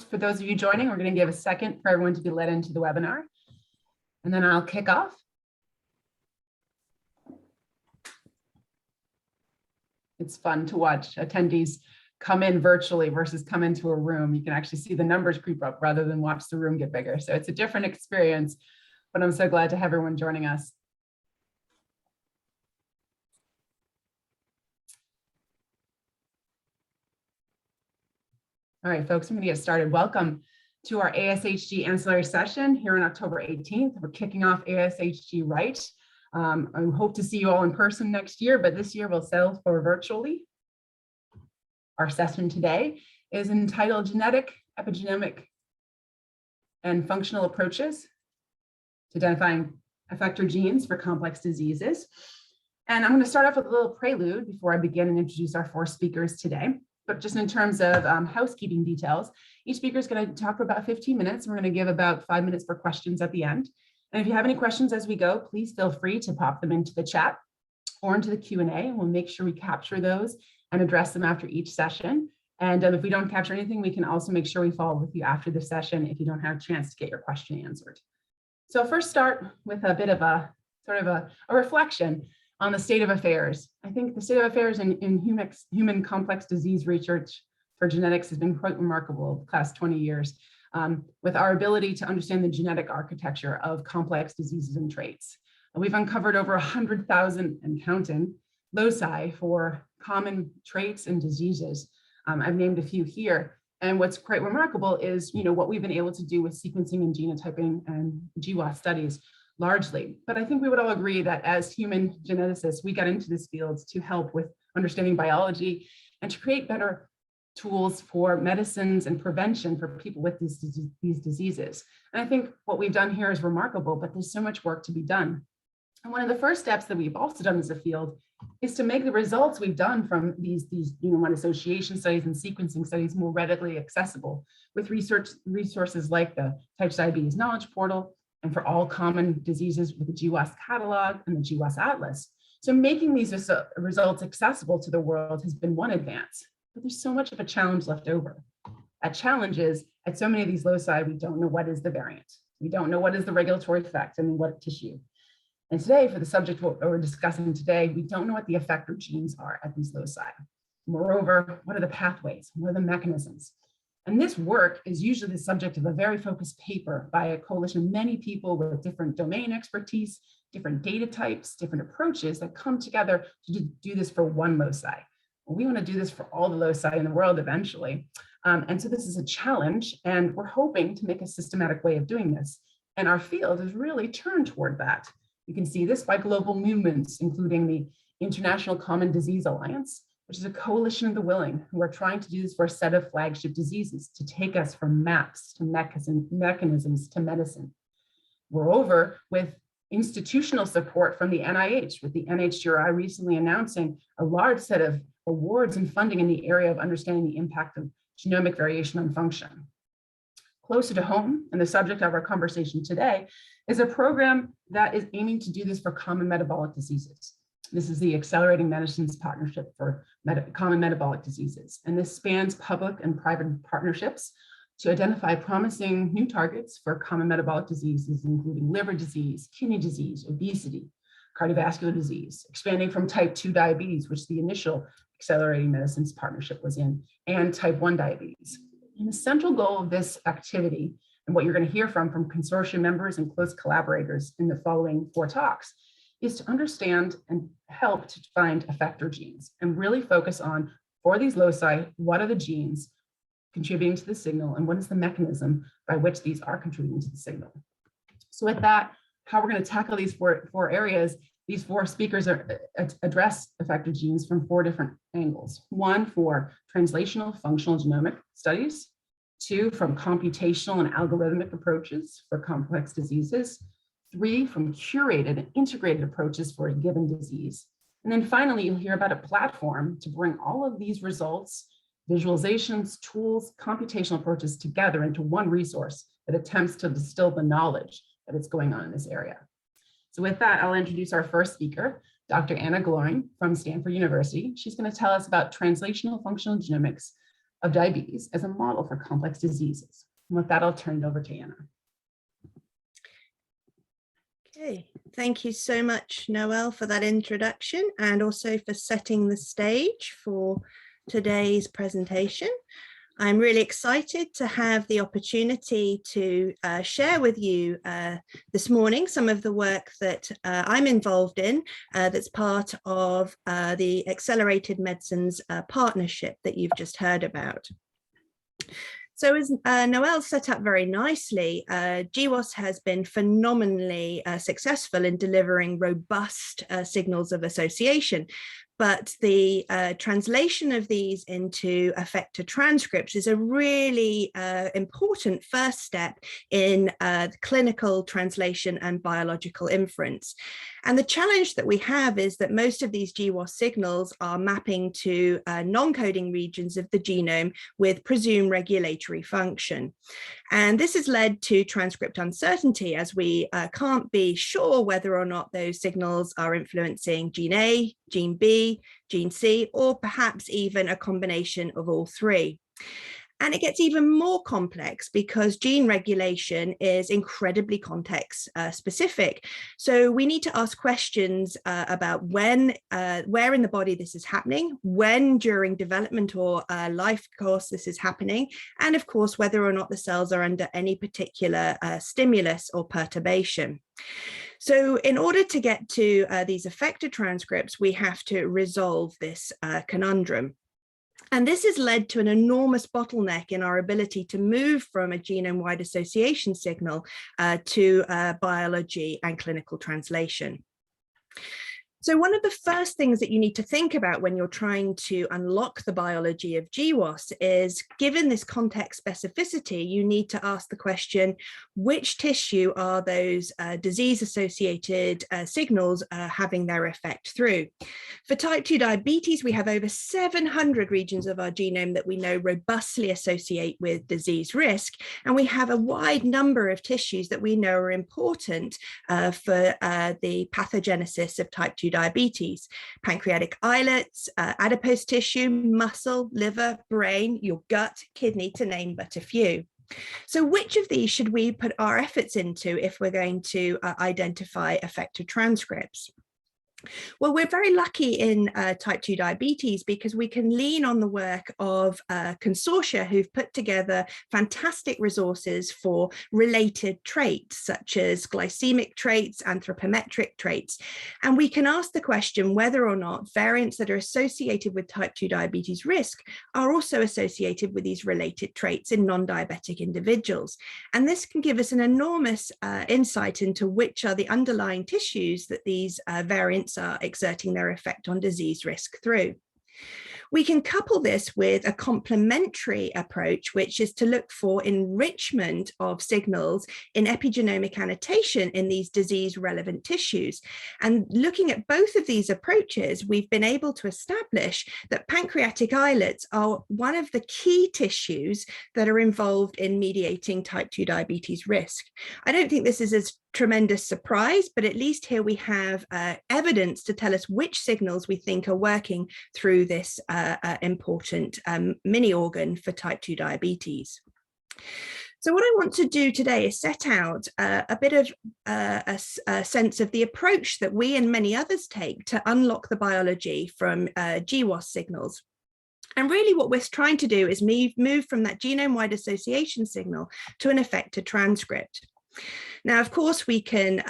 for those of you joining, we're going to give a second for everyone to be led into the webinar, and then I'll kick off. It's fun to watch attendees come in virtually versus come into a room. You can actually see the numbers creep up rather than watch the room get bigger. So it's a different experience, but I'm so glad to have everyone joining us. All right, folks, I'm going to get started. Welcome to our ASHG ancillary session here on October 18th. We're kicking off ASHG right. I hope to see you all in person next year, but this year we'll settle for virtually. Our session today is entitled Genetic, Epigenomic, and Functional Approaches to Identifying Effector Genes for Complex Diseases. And I'm going to start off with a little prelude before I begin and introduce our four speakers today. But just in terms of housekeeping details, each speaker is going to talk for about 15 minutes. And we're going to give about 5 minutes for questions at the end. And if you have any questions as we go, please feel free to pop them into the chat or into the Q&A, and we'll make sure we capture those and address them after each session. And if we don't capture anything, we can also make sure we follow with you after the session if you don't have a chance to get your question answered. So I'll first start with a bit of a sort of a reflection on the state of affairs. I think the state of affairs in human complex disease research for genetics has been quite remarkable the past 20 years, with our ability to understand the genetic architecture of complex diseases and traits. We've uncovered over 100,000 and counting loci for common traits and diseases. I've named a few here. And what's quite remarkable is, what we've been able to do with sequencing and genotyping and GWAS studies largely. But I think we would all agree that as human geneticists, we got into this field to help with understanding biology and to create better tools for medicines and prevention for people with these diseases. And I think what we've done here is remarkable, but there's so much work to be done. And one of the first steps that we've also done as a field is to make the results we've done from these genome association studies and sequencing studies more readily accessible with resources like the Type 2 Diabetes Knowledge Portal, and for all common diseases with the GWAS catalog and the GWAS Atlas. So making these results accessible to the world has been one advance, but there's so much of a challenge left over. That challenge is, at so many of these loci, we don't know what is the variant. We don't know what is the regulatory effect and what tissue. And today, for the subject what we're discussing today, we don't know what the effector genes are at these loci. Moreover, what are the pathways? What are the mechanisms? And this work is usually the subject of a very focused paper by a coalition of many people with different domain expertise, different data types, different approaches that come together to do this for one loci. Well, we want to do this for all the loci in the world eventually. And so this is a challenge, and we're hoping to make a systematic way of doing this. And our field is really turned toward that. You can see this by global movements, including the International Common Disease Alliance, which is a coalition of the willing who are trying to do this for a set of flagship diseases to take us from maps to mechanisms to medicine. Moreover, with institutional support from the NIH, with the NHGRI recently announcing a large set of awards and funding in the area of understanding the impact of genomic variation on function. Closer to home, and the subject of our conversation today, is a program that is aiming to do this for common metabolic diseases. This is the Accelerating Medicines Partnership for Common Metabolic Diseases. And this spans public and private partnerships to identify promising new targets for common metabolic diseases, including liver disease, kidney disease, obesity, cardiovascular disease, expanding from type 2 diabetes, which the initial Accelerating Medicines Partnership was in, and type 1 diabetes. And the central goal of this activity, and what you're going to hear from consortium members and close collaborators in the following 4 talks, is to understand and help to find effector genes and really focus on, for these loci, what are the genes contributing to the signal and what is the mechanism by which these are contributing to the signal. So with that, how we're going to tackle these four areas, these 4 speakers address effector genes from 4 different angles. 1 for translational functional genomic studies, 2 from computational and algorithmic approaches for complex diseases, 3 from curated and integrated approaches for a given disease. And then finally, you'll hear about a platform to bring all of these results, visualizations, tools, computational approaches together into one resource that attempts to distill the knowledge that is going on in this area. So with that, I'll introduce our first speaker, Dr. Anna Gloyn from Stanford University. She's going to tell us about translational functional genomics of diabetes as a model for complex diseases. And with that, I'll turn it over to Anna. Okay, thank you so much, Noelle, for that introduction and also for setting the stage for today's presentation. I'm really excited to have the opportunity to share with you this morning some of the work that I'm involved in that's part of the Accelerated Medicines partnership that you've just heard about. So as Noelle set up very nicely, GWAS has been phenomenally successful in delivering robust signals of association. But the translation of these into effector transcripts is a really important first step in clinical translation and biological inference. And the challenge that we have is that most of these GWAS signals are mapping to non-coding regions of the genome with presumed regulatory function. And this has led to transcript uncertainty, as we can't be sure whether or not those signals are influencing gene A, gene B, gene C, or perhaps even a combination of all three. And it gets even more complex because gene regulation is incredibly context specific. So we need to ask questions about when, where in the body this is happening, when during development or life course this is happening, and of course, whether or not the cells are under any particular stimulus or perturbation. So in order to get to these effector transcripts, we have to resolve this conundrum. And this has led to an enormous bottleneck in our ability to move from a genome-wide association signal to biology and clinical translation. So one of the first things that you need to think about when you're trying to unlock the biology of GWAS is, given this context specificity, you need to ask the question, which tissue are those disease-associated signals having their effect through? For type 2 diabetes, we have over 700 regions of our genome that we know robustly associate with disease risk, and we have a wide number of tissues that we know are important for the pathogenesis of type 2 diabetes: pancreatic islets, adipose tissue, muscle, liver, brain, your gut, kidney, to name but a few. So which of these should we put our efforts into if we're going to identify effector transcripts? Well, we're very lucky in type 2 diabetes because we can lean on the work of consortia who've put together fantastic resources for related traits, such as glycemic traits, anthropometric traits. And we can ask the question whether or not variants that are associated with type 2 diabetes risk are also associated with these related traits in non-diabetic individuals. And this can give us an enormous insight into which are the underlying tissues that these variants are exerting their effect on disease risk through. We can couple this with a complementary approach, which is to look for enrichment of signals in epigenomic annotation in these disease-relevant tissues. And looking at both of these approaches, we've been able to establish that pancreatic islets are one of the key tissues that are involved in mediating type 2 diabetes risk. I don't think this is as tremendous surprise, but at least here we have evidence to tell us which signals we think are working through this important mini organ for type 2 diabetes. So what I want to do today is set out a bit of a sense of the approach that we and many others take to unlock the biology from GWAS signals. And really what we're trying to do is move from that genome-wide association signal to an effector transcript. Now, of course, we can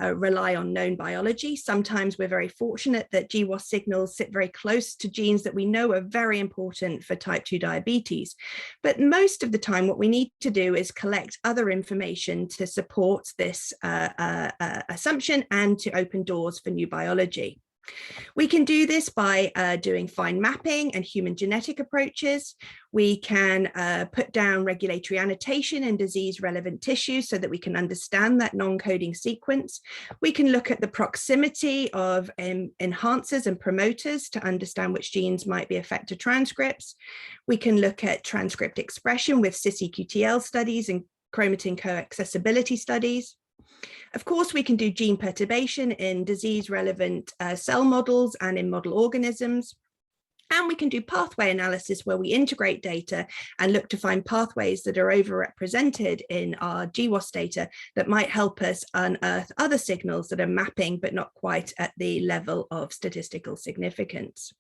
rely on known biology. Sometimes we're very fortunate that GWAS signals sit very close to genes that we know are very important for type 2 diabetes. But most of the time, what we need to do is collect other information to support this assumption and to open doors for new biology. We can do this by doing fine mapping and human genetic approaches. We can put down regulatory annotation in disease-relevant tissues so that we can understand that non-coding sequence. We can look at the proximity of enhancers and promoters to understand which genes might be effector transcripts. We can look at transcript expression with cis-EQTL studies and chromatin co-accessibility studies. Of course, we can do gene perturbation in disease-relevant cell models and in model organisms. And we can do pathway analysis where we integrate data and look to find pathways that are overrepresented in our GWAS data that might help us unearth other signals that are mapping but not quite at the level of statistical significance.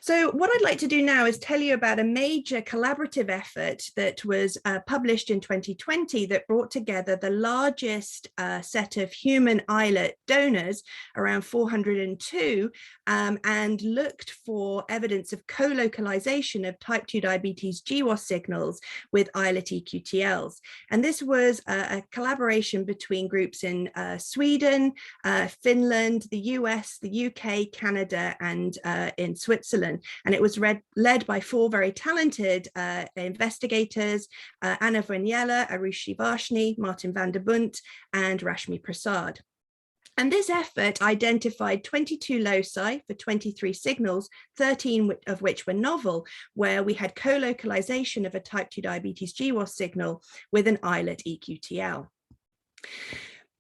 So what I'd like to do now is tell you about a major collaborative effort that was published in 2020 that brought together the largest set of human islet donors, around 402, and looked for evidence of co-localization of type 2 diabetes GWAS signals with islet EQTLs. And this was a collaboration between groups in Sweden, Finland, the US, the UK, Canada, and in Switzerland. And it was led by 4 very talented investigators, Anna Gloyn, Arushi Varshney, Martin van der Bunt, and Rashmi Prasad. And this effort identified 22 loci for 23 signals, 13 of which were novel, where we had co-localization of a type 2 diabetes GWAS signal with an islet EQTL.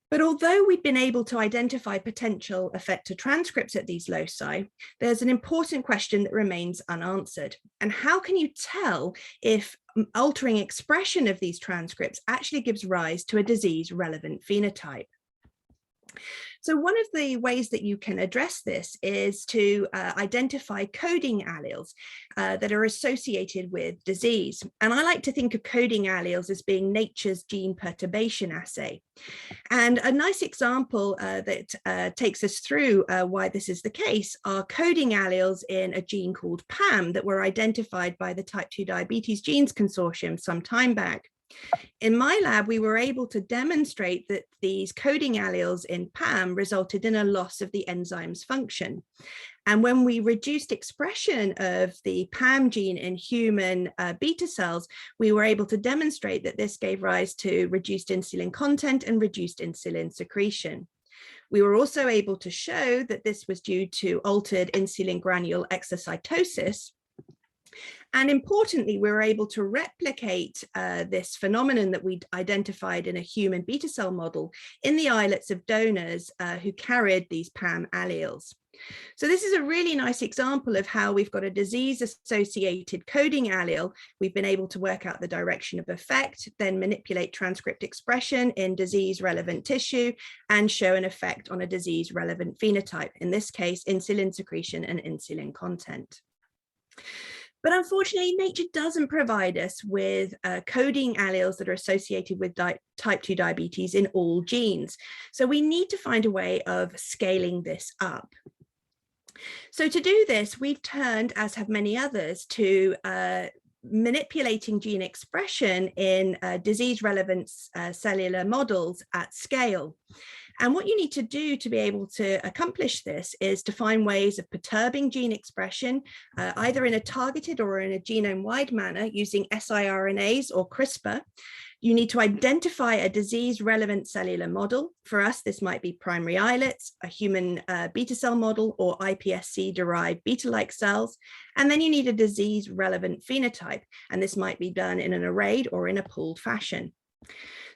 But although we've been able to identify potential effector transcripts at these loci, there's an important question that remains unanswered. And how can you tell if altering expression of these transcripts actually gives rise to a disease-relevant phenotype? So one of the ways that you can address this is to identify coding alleles that are associated with disease. And I like to think of coding alleles as being nature's gene perturbation assay. And a nice example that takes us through why this is the case are coding alleles in a gene called PAM that were identified by the Type 2 Diabetes Genes Consortium some time back. In my lab, we were able to demonstrate that these coding alleles in PAM resulted in a loss of the enzyme's function. And when we reduced expression of the PAM gene in human beta cells, we were able to demonstrate that this gave rise to reduced insulin content and reduced insulin secretion. We were also able to show that this was due to altered insulin granule exocytosis. And importantly, we were able to replicate this phenomenon that we'd identified in a human beta cell model in the islets of donors who carried these PAM alleles. So this is a really nice example of how we've got a disease-associated coding allele. We've been able to work out the direction of effect, then manipulate transcript expression in disease-relevant tissue, and show an effect on a disease-relevant phenotype, in this case, insulin secretion and insulin content. But unfortunately, nature doesn't provide us with coding alleles that are associated with type 2 diabetes in all genes. So we need to find a way of scaling this up. So to do this, we've turned, as have many others, to manipulating gene expression in disease-relevant cellular models at scale. And what you need to do to be able to accomplish this is to find ways of perturbing gene expression, either in a targeted or in a genome-wide manner using siRNAs or CRISPR. You need to identify a disease-relevant cellular model. For us, this might be primary islets, a human beta cell model, or iPSC-derived beta-like cells. And then you need a disease-relevant phenotype, and this might be done in an arrayed or in a pooled fashion.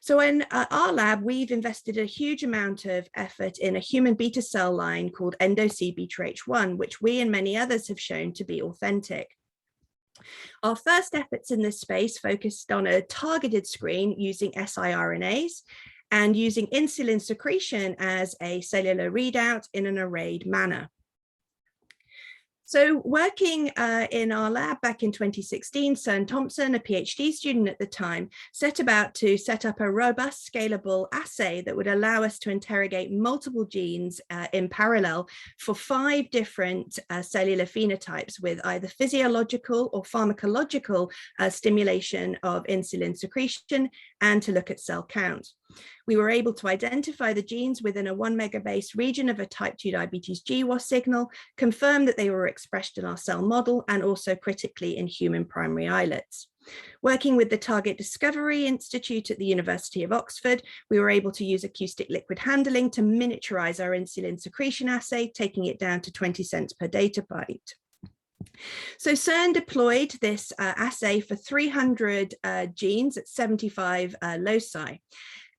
So in our lab, we've invested a huge amount of effort in a human beta cell line called Endo-C-beta-H1, which we and many others have shown to be authentic. Our first efforts in this space focused on a targeted screen using siRNAs and using insulin secretion as a cellular readout in an arrayed manner. So working in our lab back in 2016, Søren Thompson, a PhD student at the time, set about to set up a robust, scalable assay that would allow us to interrogate multiple genes in parallel for 5 different cellular phenotypes with either physiological or pharmacological stimulation of insulin secretion, and to look at cell count. We were able to identify the genes within a 1 megabase region of a type 2 diabetes GWAS signal, confirm that they were expressed in our cell model, and also critically in human primary islets. Working with the Target Discovery Institute at the University of Oxford, we were able to use acoustic liquid handling to miniaturize our insulin secretion assay, taking it down to 20 cents per data byte. So Søren deployed this assay for 300 genes at 75 loci.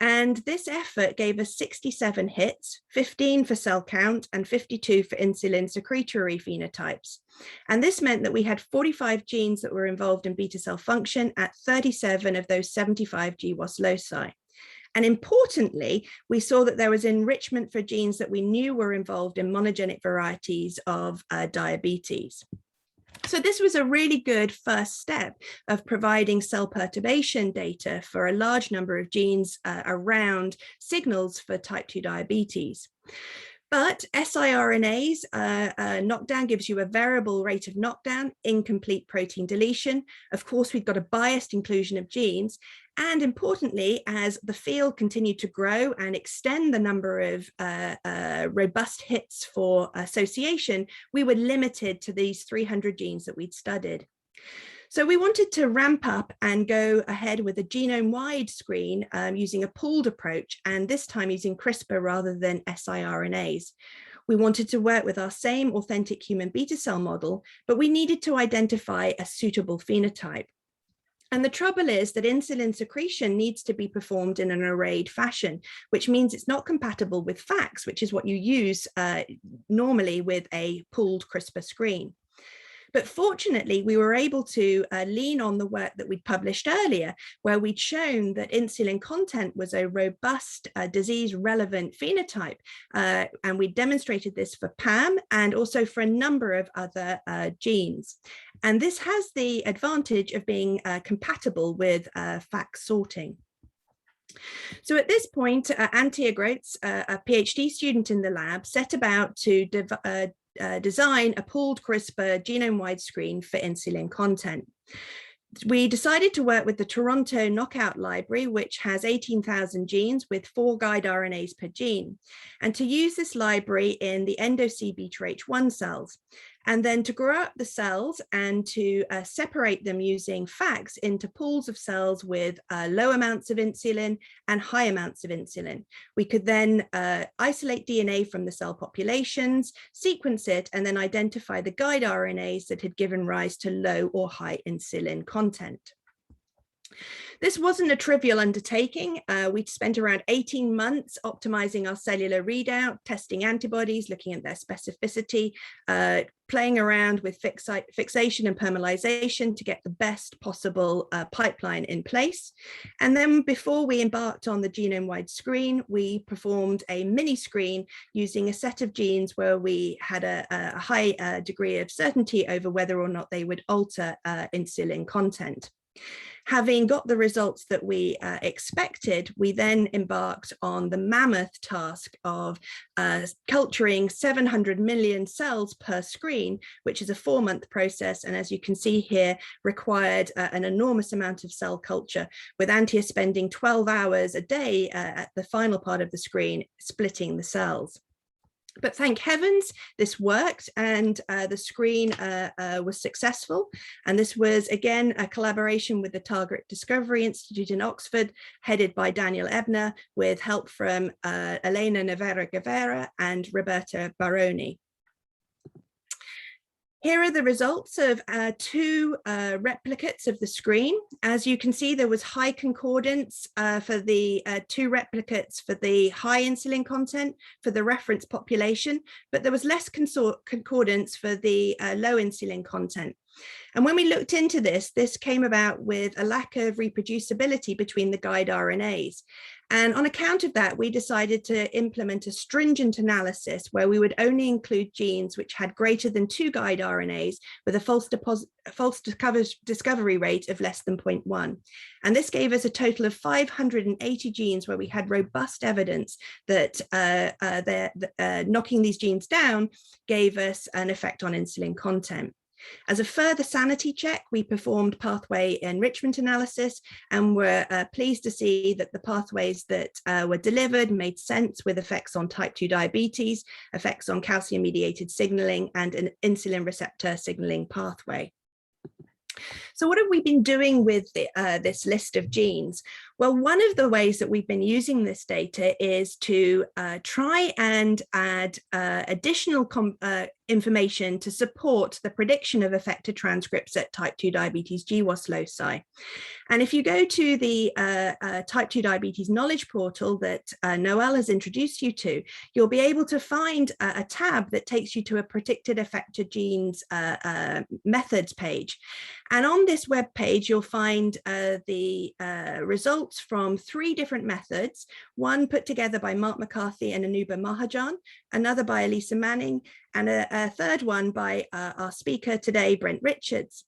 And this effort gave us 67 hits, 15 for cell count and 52 for insulin secretory phenotypes. And this meant that we had 45 genes that were involved in beta cell function at 37 of those 75 GWAS loci. And importantly, we saw that there was enrichment for genes that we knew were involved in monogenic varieties of diabetes. So this was a really good first step of providing cell perturbation data for a large number of genes around signals for type 2 diabetes. But siRNAs knockdown gives you a variable rate of knockdown, incomplete protein deletion. Of course, we've got a biased inclusion of genes. And importantly, as the field continued to grow and extend the number of robust hits for association, we were limited to these 300 genes that we'd studied. So we wanted to ramp up and go ahead with a genome-wide screen using a pooled approach, and this time using CRISPR rather than siRNAs. We wanted to work with our same authentic human beta cell model, but we needed to identify a suitable phenotype. And the trouble is that insulin secretion needs to be performed in an arrayed fashion, which means it's not compatible with FACS, which is what you use normally with a pooled CRISPR screen. But fortunately, we were able to lean on the work that we'd published earlier, where we'd shown that insulin content was a robust disease-relevant phenotype. And we demonstrated this for PAM and also for a number of other genes. And this has the advantage of being compatible with FACS sorting. So at this point, Antia Groats, a PhD student in the lab, set about to design a pooled CRISPR genome-wide screen for insulin content. We decided to work with the Toronto Knockout Library, which has 18,000 genes with 4 guide RNAs per gene, and to use this library in the endo-C-beta-H1 cells, and then to grow up the cells and to separate them using FACS into pools of cells with low amounts of insulin and high amounts of insulin. We could then isolate DNA from the cell populations, sequence it, and then identify the guide RNAs that had given rise to low or high insulin content. This wasn't a trivial undertaking. We'd spent around 18 months optimizing our cellular readout, testing antibodies, looking at their specificity, playing around with fixation and permealization to get the best possible pipeline in place. And then before we embarked on the genome-wide screen, we performed a mini screen using a set of genes where we had a high degree of certainty over whether or not they would alter insulin content. Having got the results that we expected, we then embarked on the mammoth task of culturing 700 million cells per screen, which is a 4-month process. And as you can see here, required an enormous amount of cell culture, with Antia spending 12 hours a day at the final part of the screen, splitting the cells. But thank heavens, this worked, and the screen was successful. And this was, again, a collaboration with the Target Discovery Institute in Oxford, headed by Daniel Ebner, with help from Elena Navarra-Guevara and Roberta Baroni. Here are the results of 2 replicates of the screen. As you can see, there was high concordance for the 2 replicates for the high insulin content for the reference population, but there was less concordance for the low insulin content. And when we looked into this, this came about with a lack of reproducibility between the guide RNAs. And on account of that, we decided to implement a stringent analysis where we would only include genes which had greater than 2 guide RNAs with a false discovery rate of less than 0.1. And this gave us a total of 580 genes where we had robust evidence that knocking these genes down gave us an effect on insulin content. As a further sanity check, we performed pathway enrichment analysis and were pleased to see that the pathways that were delivered made sense, with effects on type 2 diabetes, effects on calcium-mediated signaling, and an insulin receptor signaling pathway. So what have we been doing with this list of genes? Well, one of the ways that we've been using this data is to try and add additional information to support the prediction of effector transcripts at type 2 diabetes GWAS loci. And if you go to the type 2 diabetes knowledge portal that Noel has introduced you to, you'll be able to find a tab that takes you to a predicted effector genes methods page. And on this web page, you'll find the results from 3 different methods, one put together by Mark McCarthy and Anuba Mahajan, another by Elisa Manning, and a third one by our speaker today, Brent Richards.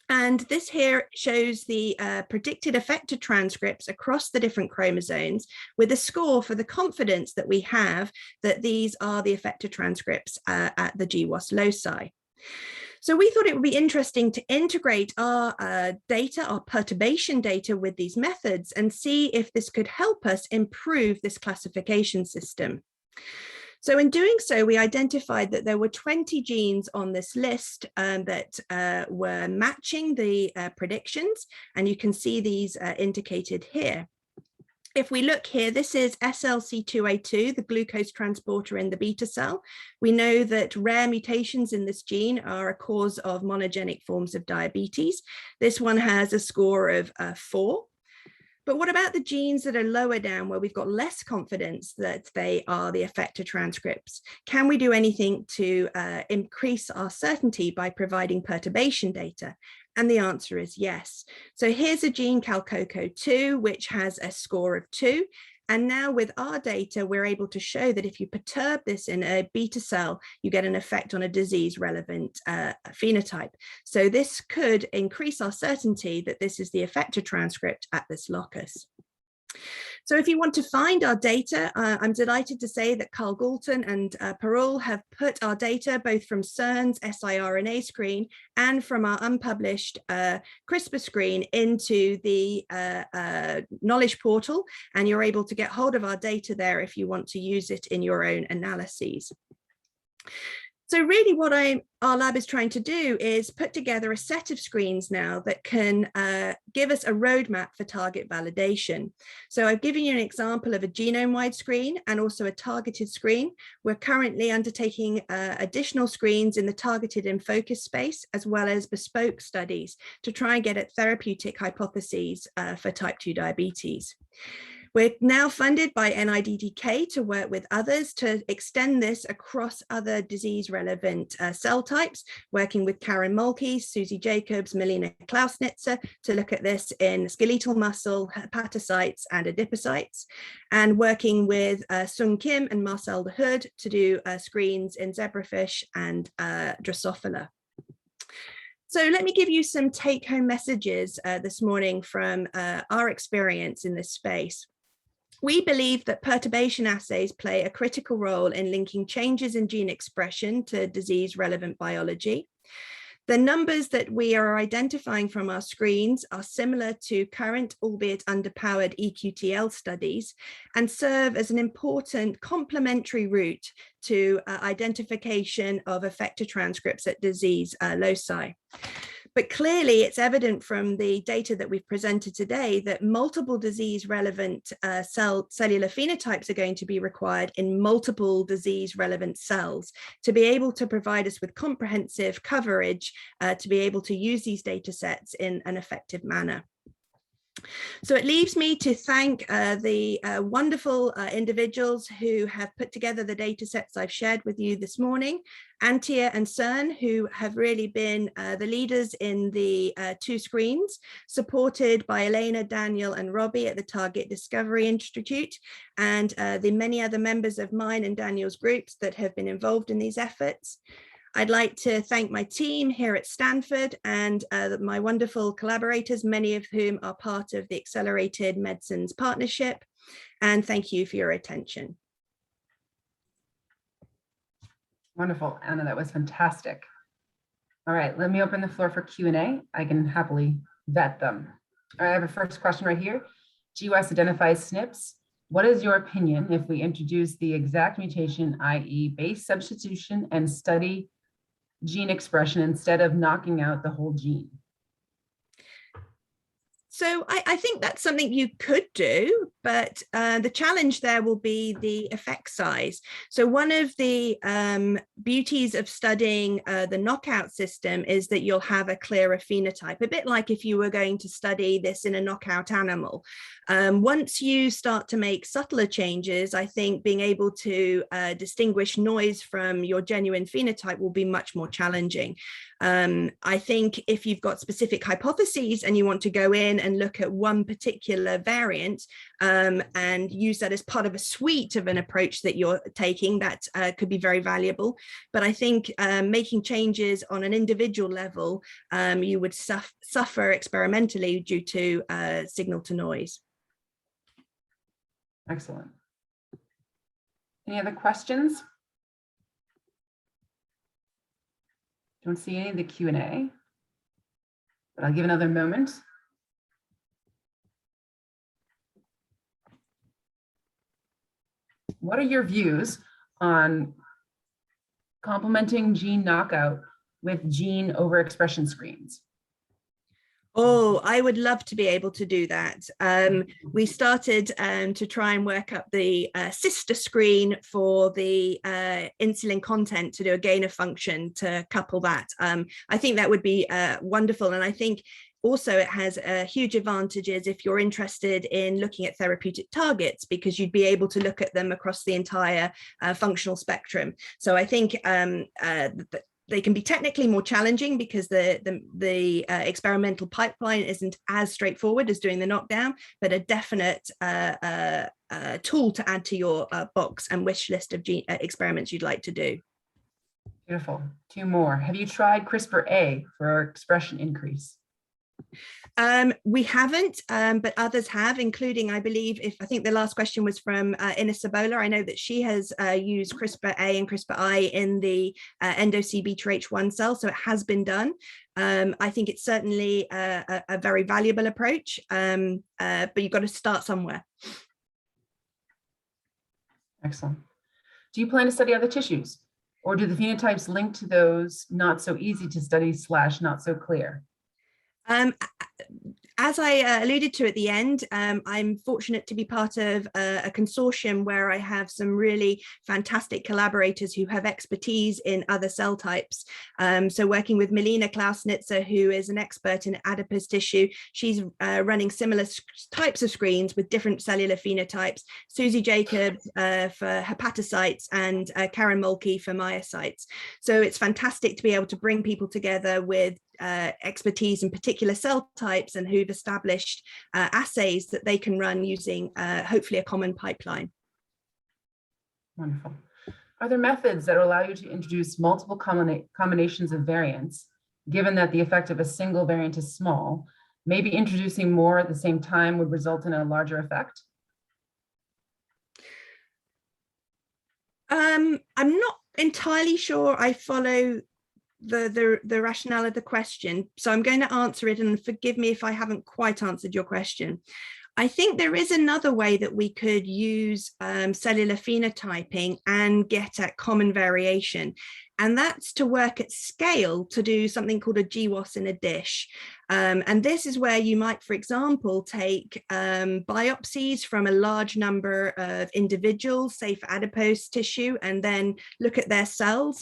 And this here shows the predicted effector transcripts across the different chromosomes with a score for the confidence that we have that these are the effector transcripts at the GWAS loci. So we thought it would be interesting to integrate our data, our perturbation data with these methods and see if this could help us improve this classification system. So in doing so, we identified that there were 20 genes on this list that were matching the predictions, and you can see these indicated here. If we look here, this is SLC2A2, the glucose transporter in the beta cell. We know that rare mutations in this gene are a cause of monogenic forms of diabetes. This one has a score of 4. But what about the genes that are lower down where we've got less confidence that they are the effector transcripts? Can we do anything to increase our certainty by providing perturbation data? And the answer is yes. So here's a gene CalCoco2, which has a score of 2. And now with our data, we're able to show that if you perturb this in a beta cell, you get an effect on a disease relevant phenotype. So this could increase our certainty that this is the effector transcript at this locus. So if you want to find our data, I'm delighted to say that Carl Galton and Parul have put our data both from CERN's siRNA screen and from our unpublished CRISPR screen into the knowledge portal, and you're able to get hold of our data there if you want to use it in your own analyses. So really what our lab is trying to do is put together a set of screens now that can give us a roadmap for target validation. So I've given you an example of a genome-wide screen and also a targeted screen. We're currently undertaking additional screens in the targeted and focus space, as well as bespoke studies to try and get at therapeutic hypotheses for type 2 diabetes. We're now funded by NIDDK to work with others to extend this across other disease-relevant cell types, working with Karen Mulkey, Susie Jacobs, Melina Klausnitzer to look at this in skeletal muscle, hepatocytes, and adipocytes, and working with Sung Kim and Marcel de Hood to do screens in zebrafish and Drosophila. So let me give you some take-home messages this morning from our experience in this space. We believe that perturbation assays play a critical role in linking changes in gene expression to disease-relevant biology. The numbers that we are identifying from our screens are similar to current, albeit underpowered EQTL studies, and serve as an important complementary route to identification of effector transcripts at disease loci. But clearly, it's evident from the data that we've presented today that multiple disease-relevant cellular phenotypes are going to be required in multiple disease-relevant cells to be able to provide us with comprehensive coverage to be able to use these data sets in an effective manner. So it leaves me to thank the wonderful individuals who have put together the data sets I've shared with you this morning, Antia and CERN, who have really been the leaders in the 2 screens, supported by Elena, Daniel, and Robbie at the Target Discovery Institute, and the many other members of mine and Daniel's groups that have been involved in these efforts. I'd like to thank my team here at Stanford and my wonderful collaborators, many of whom are part of the Accelerated Medicines Partnership, and thank you for your attention. Wonderful, Anna, that was fantastic. All right, let me open the floor for Q&A. I can happily vet them. All right, I have a first question right here. GWAS identifies SNPs. What is your opinion if we introduce the exact mutation, i.e. base substitution, and study gene expression instead of knocking out the whole gene? So I think that's something you could do, but the challenge there will be the effect size. So one of the beauties of studying the knockout system is that you'll have a clearer phenotype, a bit like if you were going to study this in a knockout animal. Once you start to make subtler changes, I think being able to distinguish noise from your genuine phenotype will be much more challenging. I think if you've got specific hypotheses and you want to go in and look at one particular variant and use that as part of a suite of an approach that you're taking, that could be very valuable. But I think making changes on an individual level, you would suffer experimentally due to signal to noise. Excellent. Any other questions? Don't see any of the Q&A, but I'll give another moment. What are your views on complementing gene knockout with gene overexpression screens? Oh, I would love to be able to do that. We started to try and work up the sister screen for the insulin content to do a gain of function to couple that. I think that would be wonderful. And I think also it has huge advantages if you're interested in looking at therapeutic targets, because you'd be able to look at them across the entire functional spectrum. So I think they can be technically more challenging because the experimental pipeline isn't as straightforward as doing the knockdown, but a definite tool to add to your box and wish list of experiments you'd like to do. Beautiful. Two more. Have you tried CRISPR-A for expression increase? We haven't, but others have, including, I believe, I think the last question was from Ines Sabola. I know that she has used CRISPR-A and CRISPR-I in the endo-CB2H1 cell, so it has been done. I think it's certainly a very valuable approach, but you've got to start somewhere. Excellent. Do you plan to study other tissues, or do the phenotypes link to those not so easy to study / not so clear? As I alluded to at the end, I'm fortunate to be part of a consortium where I have some really fantastic collaborators who have expertise in other cell types. So working with Melina Klausnitzer, who is an expert in adipose tissue, she's running similar types of screens with different cellular phenotypes, Susie Jacobs for hepatocytes, and Karen Mulkey for myocytes. So it's fantastic to be able to bring people together with expertise in particular cell types and who've established assays that they can run using hopefully a common pipeline. Wonderful. Are there methods that allow you to introduce multiple combinations of variants, given that the effect of a single variant is small? Maybe introducing more at the same time would result in a larger effect? I'm not entirely sure I follow the rationale of the question, so I'm going to answer it, and forgive me if I haven't quite answered your question. I think there is another way that we could use cellular phenotyping and get at common variation, and that's to work at scale to do something called a GWAS in a dish. And this is where you might, for example, take biopsies from a large number of individuals, say for adipose tissue, and then look at their cells.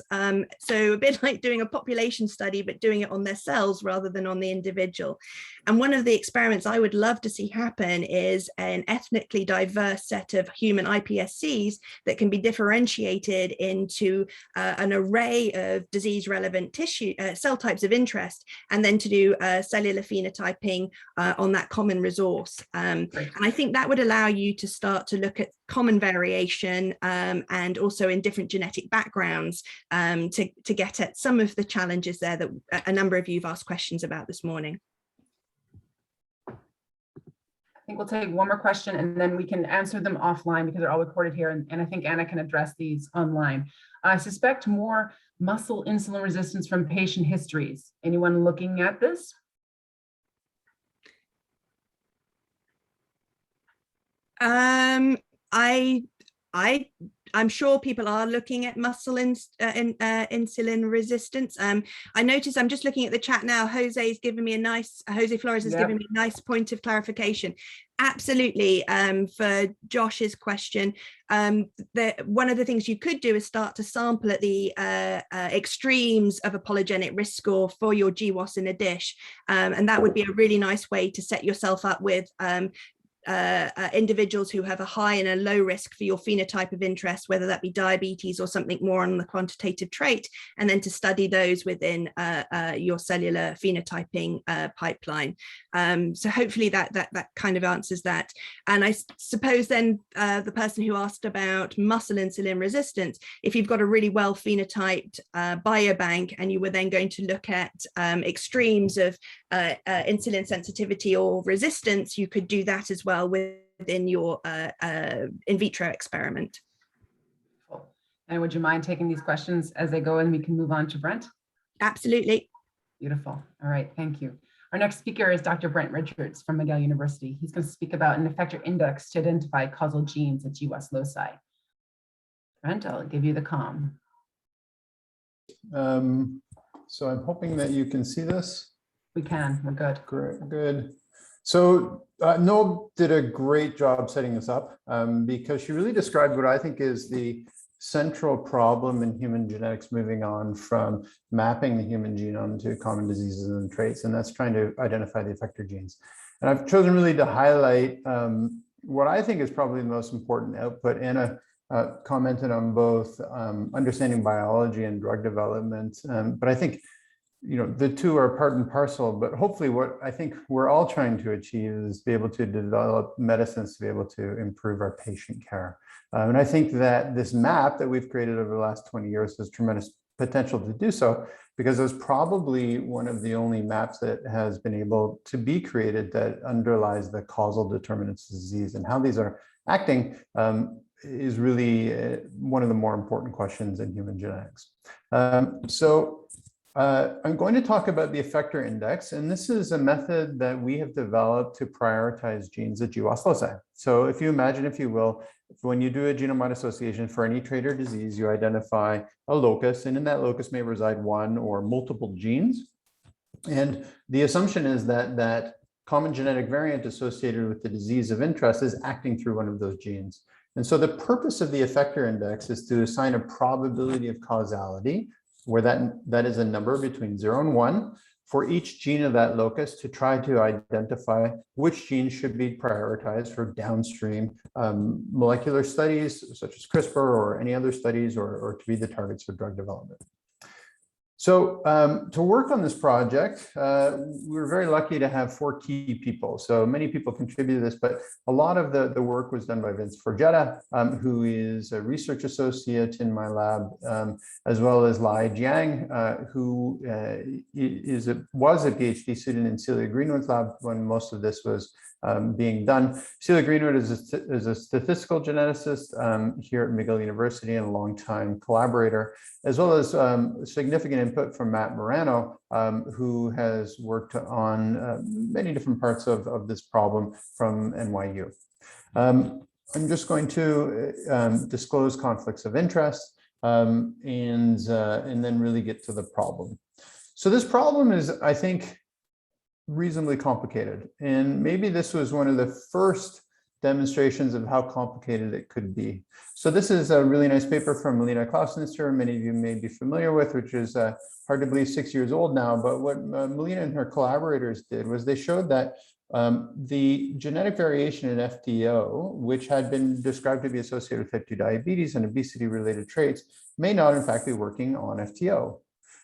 So a bit like doing a population study, but doing it on their cells rather than on the individual. And one of the experiments I would love to see happen is an ethnically diverse set of human iPSCs that can be differentiated into an array of disease-relevant tissue cell types of interest, and then to do cellular phenotyping on that common resource. And I think that would allow you to start to look at common variation and also in different genetic backgrounds to get at some of the challenges there that a number of you have asked questions about this morning. I think we'll take one more question and then we can answer them offline because they're all recorded here. And I think Anna can address these online. I suspect more muscle insulin resistance from patient histories. Anyone looking at this? I'm sure people are looking at insulin resistance. I noticed, I'm just looking at the chat now, Jose Flores has given me a nice point of clarification. Absolutely. For Josh's question, one of the things you could do is start to sample at the extremes of a polygenic risk score for your GWAS in a dish. And that would be a really nice way to set yourself up with individuals who have a high and a low risk for your phenotype of interest, whether that be diabetes or something more on the quantitative trait, and then to study those within your cellular phenotyping pipeline. So hopefully that kind of answers that. And I suppose then the person who asked about muscle insulin resistance, if you've got a really well phenotyped biobank and you were then going to look at extremes of insulin sensitivity or resistance, you could do that as well within your in vitro experiment. And would you mind taking these questions as they go, and we can move on to Brent? Absolutely. Beautiful. All right, thank you. Our next speaker is Dr. Brent Richards from McGill University. He's going to speak about an effector index to identify causal genes at GWAS loci. Brent, I'll give you the comm. So I'm hoping that you can see this. We can, we're good. Great, good. So Noel did a great job setting this up because she really described what I think is the central problem in human genetics, moving on from mapping the human genome to common diseases and traits, and that's trying to identify the effector genes. And I've chosen really to highlight what I think is probably the most important output. Anna commented on both understanding biology and drug development, but I think the two are part and parcel, but hopefully what I think we're all trying to achieve is be able to develop medicines to be able to improve our patient care. And I think that this map that we've created over the last 20 years has tremendous potential to do so, because it's probably one of the only maps that has been able to be created that underlies the causal determinants of disease, and how these are acting is really one of the more important questions in human genetics. I'm going to talk about the effector index, and this is a method that we have developed to prioritize genes at GWAS loci. So if you imagine, if you will, when you do a genome-wide association for any trait or disease, you identify a locus, and in that locus may reside one or multiple genes. And the assumption is that that common genetic variant associated with the disease of interest is acting through one of those genes. And so the purpose of the effector index is to assign a probability of causality, where that is a number between 0 and 1 for each gene of that locus, to try to identify which genes should be prioritized for downstream molecular studies, such as CRISPR or any other studies, or to be the targets for drug development. So to work on this project, we were very lucky to have 4 key people. So many people contributed to this, but a lot of the work was done by Vince Forgetta, who is a research associate in my lab, as well as Lai Jiang, who was a PhD student in Celia Greenwood's lab when most of this was being done. Celia Greenwood is a statistical geneticist here at McGill University and a longtime collaborator, as well as significant input from Matt Morano, who has worked on many different parts of this problem from NYU. I'm just going to disclose conflicts of interest and then really get to the problem. So this problem is, I think, reasonably complicated. And maybe this was one of the first demonstrations of how complicated it could be. So this is a really nice paper from Melina Klausnister, many of you may be familiar with, which is hard to believe 6 years old now. But what Melina and her collaborators did was they showed that the genetic variation in FTO, which had been described to be associated with type 2 diabetes and obesity-related traits, may not in fact be working on FTO.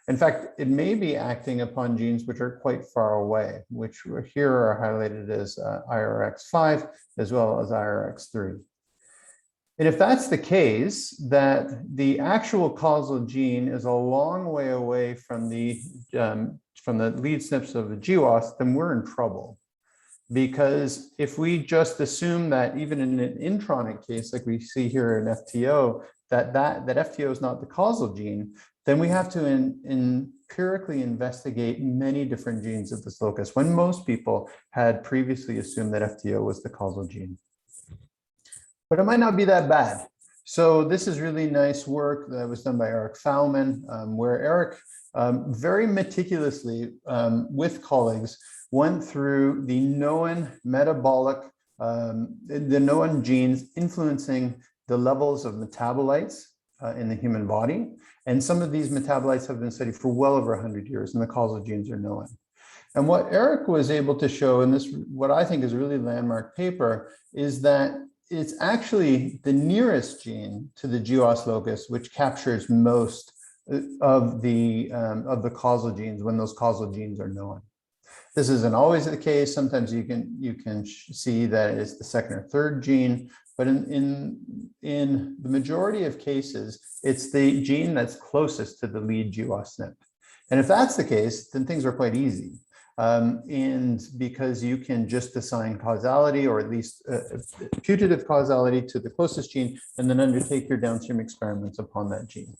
In fact, it may be acting upon genes which are quite far away, which here are highlighted as IRX5 as well as IRX3. And if that's the case, that the actual causal gene is a long way away from the lead SNPs of the GWAS, then we're in trouble. Because if we just assume that even in an intronic case, like we see here in FTO, that FTO is not the causal gene, then we have to empirically investigate many different genes of this locus, when most people had previously assumed that FTO was the causal gene. But it might not be that bad. So this is really nice work that was done by Eric Fallman, where Eric very meticulously with colleagues went through the known metabolic, the known genes influencing the levels of metabolites in the human body. And some of these metabolites have been studied for well over 100 years, and the causal genes are known. And what Eric was able to show in this, what I think is a really landmark paper, is that it's actually the nearest gene to the GWAS locus which captures most of the causal genes when those causal genes are known. This isn't always the case. Sometimes you can see that it's the second or third gene, but in the majority of cases, it's the gene that's closest to the lead GWAS SNP. And if that's the case, then things are quite easy. And because you can just assign causality, or at least putative causality, to the closest gene, and then undertake your downstream experiments upon that gene.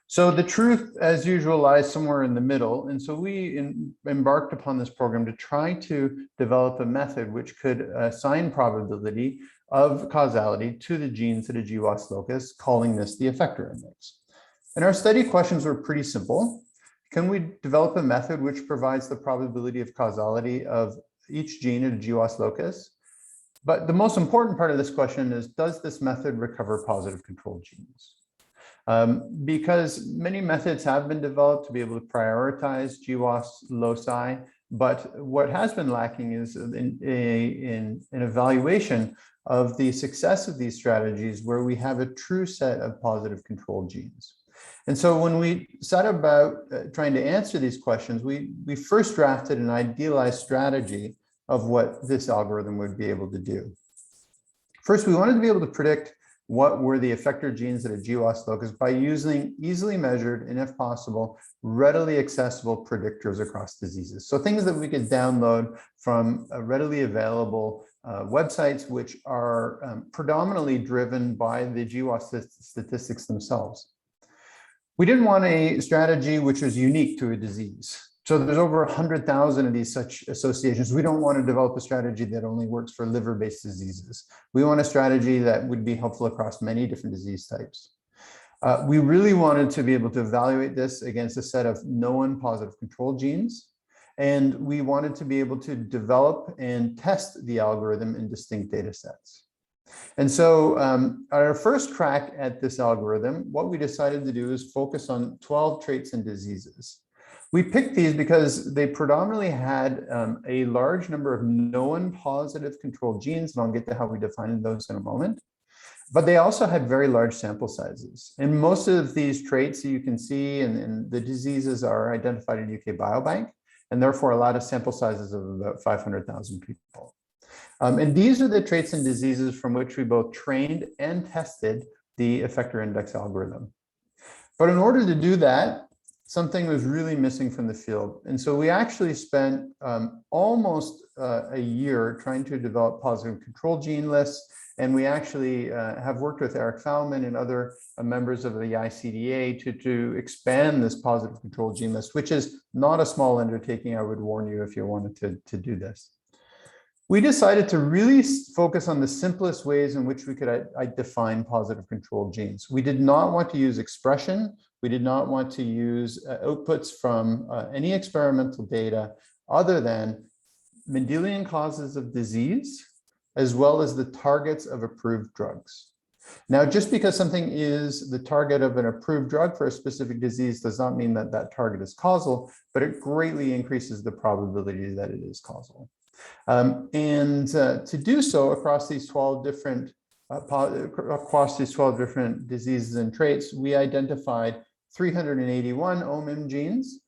So the truth, as usual, lies somewhere in the middle. And so we embarked upon this program to try to develop a method which could assign probability of causality to the genes at a GWAS locus, calling this the Effector Index. And our study questions were pretty simple. Can we develop a method which provides the probability of causality of each gene at a GWAS locus? But the most important part of this question is, does this method recover positive control genes? Because many methods have been developed to be able to prioritize GWAS loci, but what has been lacking is an evaluation of the success of these strategies where we have a true set of positive control genes. And so when we set about trying to answer these questions, we first drafted an idealized strategy of what this algorithm would be able to do. First, we wanted to be able to predict what were the effector genes at a GWAS locus by using easily measured and, if possible, readily accessible predictors across diseases. So things that we could download from readily available websites, which are predominantly driven by the GWAS statistics themselves. We didn't want a strategy which was unique to a disease. So there's over 100,000 of these such associations. We don't want to develop a strategy that only works for liver-based diseases. We want a strategy that would be helpful across many different disease types. We really wanted to be able to evaluate this against a set of known positive control genes. And we wanted to be able to develop and test the algorithm in distinct data sets. And so our first crack at this algorithm, what we decided to do is focus on 12 traits and diseases. We picked these because they predominantly had a large number of known positive control genes, and I'll get to how we define those in a moment. But they also had very large sample sizes. And most of these traits you can see, and the diseases are identified in UK Biobank, and therefore a lot of sample sizes of about 500,000 people. And these are the traits and diseases from which we both trained and tested the Effector Index algorithm. But in order to do that, something was really missing from the field. And so we actually spent almost a year trying to develop positive control gene lists. And we actually have worked with Eric Fallman and other members of the ICDA to expand this positive control gene list, which is not a small undertaking. I would warn you if you wanted to do this. We decided to really focus on the simplest ways in which we could define positive control genes. We did not want to use expression. We did not want to use outputs from any experimental data other than Mendelian causes of disease, as well as the targets of approved drugs. Now, just because something is the target of an approved drug for a specific disease does not mean that that target is causal, but it greatly increases the probability that it is causal. To do so across these 12 different diseases and traits, we identified 381 OMIM genes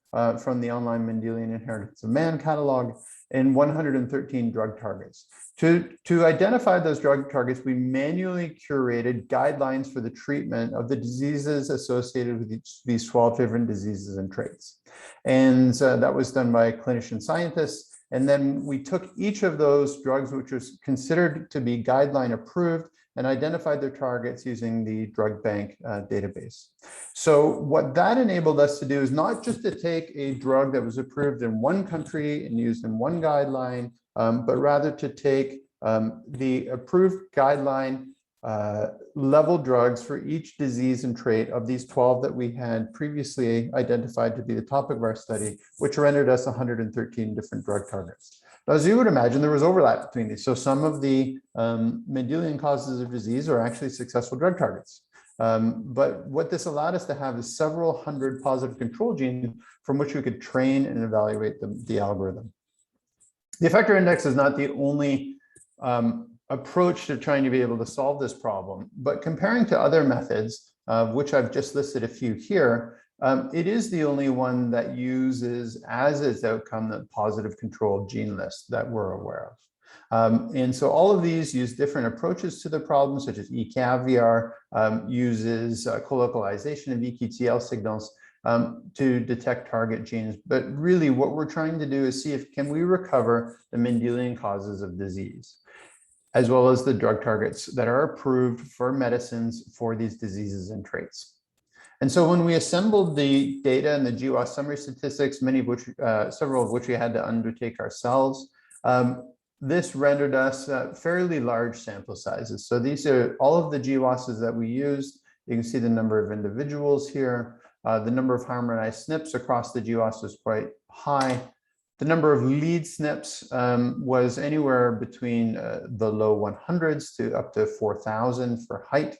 from the online Mendelian Inheritance of Man catalog and 113 drug targets. To identify those drug targets, we manually curated guidelines for the treatment of the diseases associated with these 12 different diseases and traits. And that was done by clinician scientists. And then we took each of those drugs, which was considered to be guideline approved, and identified their targets using the drug bank database. So what that enabled us to do is not just to take a drug that was approved in one country and used in one guideline, but rather to take the approved guideline level drugs for each disease and trait of these 12 that we had previously identified to be the topic of our study, which rendered us 113 different drug targets. Now, as you would imagine, there was overlap between these. So some of the Mendelian causes of disease are actually successful drug targets. But what this allowed us to have is several hundred positive control genes from which we could train and evaluate the algorithm. The effector index is not the only approach to trying to be able to solve this problem, but comparing to other methods, which I've just listed a few here, it is the only one that uses as its outcome the positive control gene list that we're aware of. And so all of these use different approaches to the problem, such as eCaviar uses colocalization of eQTL signals to detect target genes. But really what we're trying to do is see if can we recover the Mendelian causes of disease, as well as the drug targets that are approved for medicines for these diseases and traits. And so when we assembled the data and the GWAS summary statistics, several of which we had to undertake ourselves, this rendered us fairly large sample sizes. So these are all of the GWASs that we used. You can see the number of individuals here. The number of harmonized SNPs across the GWAS was quite high. The number of lead SNPs was anywhere between the low 100s to up to 4,000 for height,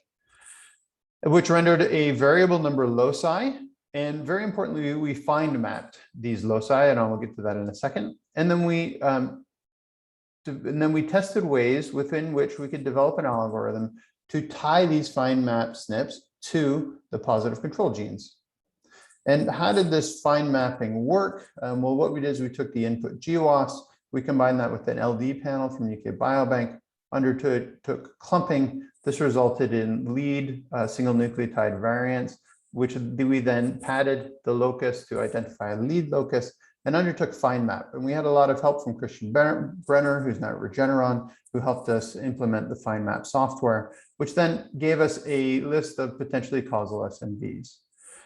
which rendered a variable number of loci. And very importantly, we find mapped these loci, and I will get to that in a second. And then we tested ways within which we could develop an algorithm to tie these find mapped SNPs to the positive control genes. And how did this fine mapping work? Well, what we did is we took the input GWAS, we combined that with an LD panel from UK Biobank, undertook clumping. This resulted in lead single nucleotide variants, which we then padded the locus to identify a lead locus and undertook fine map. And we had a lot of help from Christian Brenner, who's now at Regeneron, who helped us implement the fine map software, which then gave us a list of potentially causal SNVs.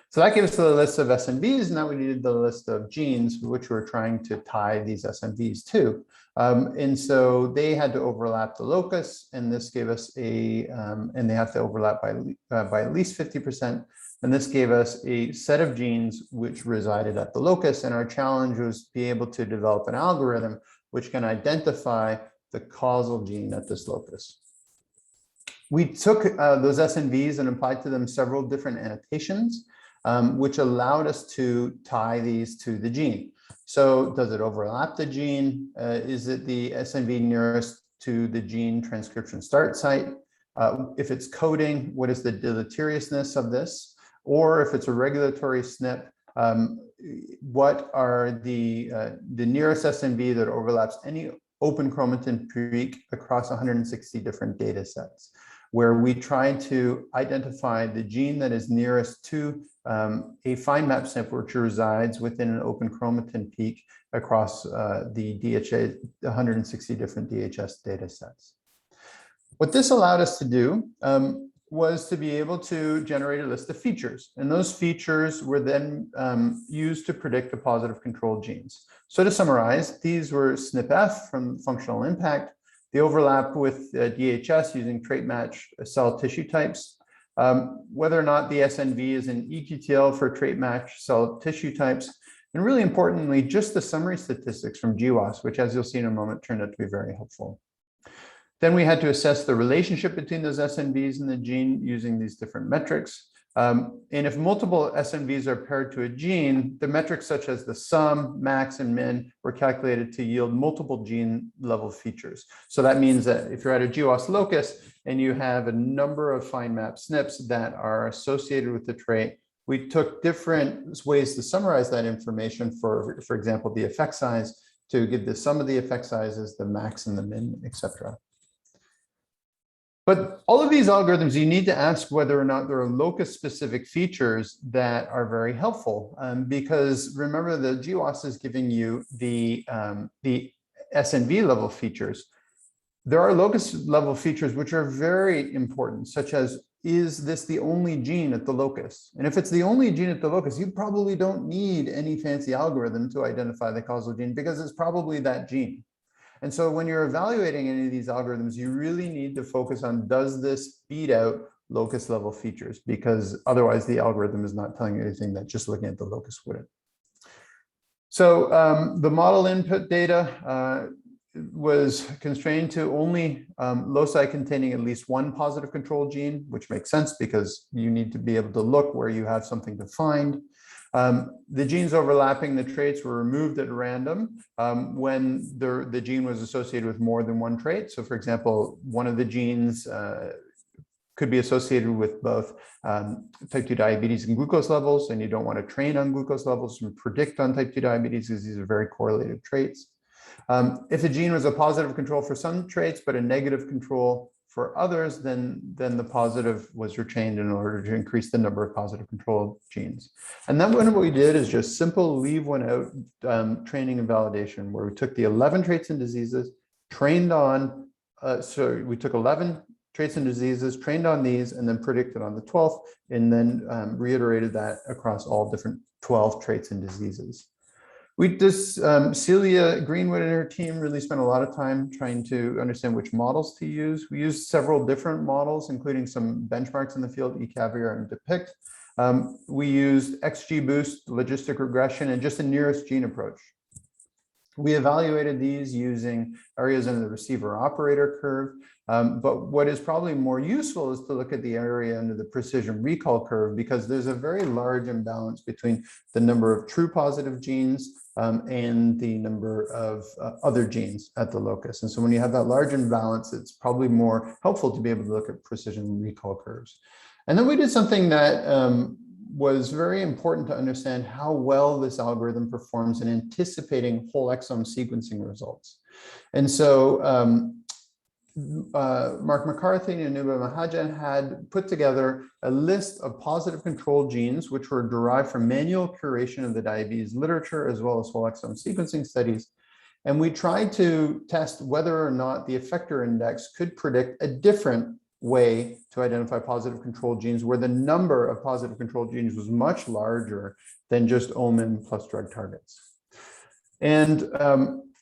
So that gave us the list of SNVs. Now we needed the list of genes, which we're trying to tie these SNVs to. And so they had to overlap the locus, and this gave us and they have to overlap by at least 50%. And this gave us a set of genes which resided at the locus. And our challenge was to be able to develop an algorithm which can identify the causal gene at this locus. We took those SNVs and applied to them several different annotations, which allowed us to tie these to the gene. So does it overlap the gene? Is it the SNV nearest to the gene transcription start site? If it's coding, what is the deleteriousness of this? Or if it's a regulatory SNP, what are the nearest SNV that overlaps any open chromatin peak across 160 different data sets, where we try to identify the gene that is nearest to a fine map SNP which resides within an open chromatin peak across the DHA, 160 different DHS data sets. What this allowed us to do was to be able to generate a list of features, and those features were then used to predict the positive control genes. So to summarize, these were SNP-F from functional impact, the overlap with DHS using trait match cell tissue types, whether or not the SNV is an eQTL for trait match cell tissue types, and really importantly, just the summary statistics from GWAS, which as you'll see in a moment turned out to be very helpful. Then we had to assess the relationship between those SNVs and the gene using these different metrics. And if multiple SNVs are paired to a gene, the metrics such as the sum, max, and min were calculated to yield multiple gene level features. So that means that if you're at a GWAS locus and you have a number of fine map SNPs that are associated with the trait, we took different ways to summarize that information for example, the effect size to give the sum of the effect sizes, the max and the min, etc. But all of these algorithms, you need to ask whether or not there are locus-specific features that are very helpful, because remember the GWAS is giving you the SNV level features. There are locus level features which are very important, such as, is this the only gene at the locus? And if it's the only gene at the locus, you probably don't need any fancy algorithm to identify the causal gene because it's probably that gene. And so when you're evaluating any of these algorithms, you really need to focus on, does this beat out locus level features? Because otherwise the algorithm is not telling you anything that just looking at the locus wouldn't. So the model input data was constrained to only loci containing at least one positive control gene, which makes sense because you need to be able to look where you have something to find. The genes overlapping the traits were removed at random when the gene was associated with more than one trait. So for example, one of the genes could be associated with both type 2 diabetes and glucose levels, and you don't want to train on glucose levels and predict on type 2 diabetes because these are very correlated traits. If a gene was a positive control for some traits, but a negative control for others, then the positive was retained in order to increase the number of positive control genes. And then what we did is just simple leave one out training and validation, where we took the 11 traits and diseases, trained on, so we took 11 traits and diseases, trained on these, and then predicted on the 12th, and then reiterated that across all different 12 traits and diseases. Celia Greenwood and her team really spent a lot of time trying to understand which models to use. We used several different models, including some benchmarks in the field, eCaviar and Depict. We used XGBoost, logistic regression, and just a nearest gene approach. We evaluated these using areas under the receiver operator curve. But what is probably more useful is to look at the area under the precision recall curve, because there's a very large imbalance between the number of true positive genes and the number of other genes at the locus. And so when you have that large imbalance, it's probably more helpful to be able to look at precision recall curves. And then we did something that was very important to understand how well this algorithm performs in anticipating whole exome sequencing results. And so Mark McCarthy and Anuba Mahajan had put together a list of positive control genes, which were derived from manual curation of the diabetes literature, as well as whole exome sequencing studies. And we tried to test whether or not the effector index could predict a different way to identify positive control genes, where the number of positive control genes was much larger than just OMIM plus drug targets. And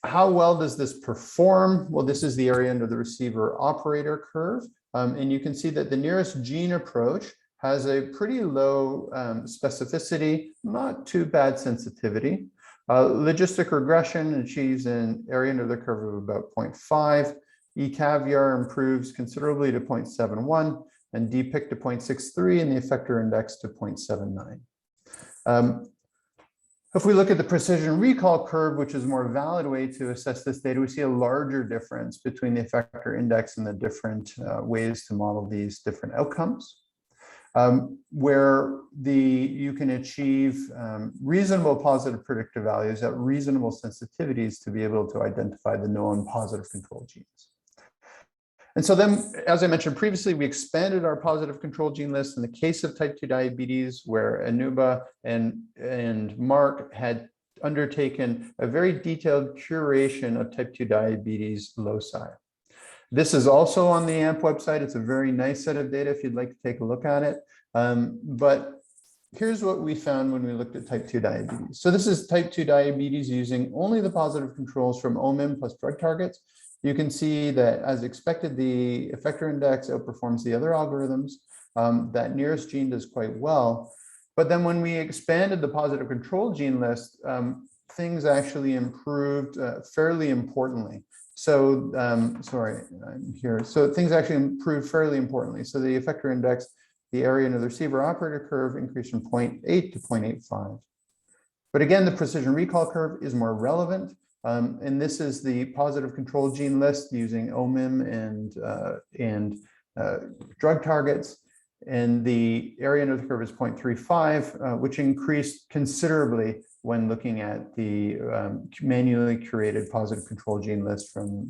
how well does this perform? Well, this is the area under the receiver operator curve. And you can see that the nearest gene approach has a pretty low specificity, not too bad sensitivity. Logistic regression achieves an area under the curve of about 0.5. eCaviar improves considerably to 0.71, and Depict to 0.63, and the effector index to 0.79. If we look at the precision recall curve, which is a more valid way to assess this data, we see a larger difference between the effector index and the different ways to model these different outcomes, where you can achieve reasonable positive predictive values at reasonable sensitivities to be able to identify the known positive control genes. And so then, as I mentioned previously, we expanded our positive control gene list in the case of type 2 diabetes, where Anuba and Mark had undertaken a very detailed curation of type 2 diabetes loci. This is also on the AMP website. It's a very nice set of data if you'd like to take a look at it. But here's what we found when we looked at type 2 diabetes. So this is type 2 diabetes using only the positive controls from OMIM plus drug targets. You can see that, as expected, the effector index outperforms the other algorithms. That nearest gene does quite well. But then when we expanded the positive control gene list, things actually improved fairly importantly. So, sorry, I'm here. So things actually improved fairly importantly. So the effector index, the area under the receiver operator curve, increased from 0.8 to 0.85. But again, the precision recall curve is more relevant. And this is the positive control gene list using OMIM and drug targets. And the area under the curve is 0.35, which increased considerably when looking at the manually curated positive control gene list from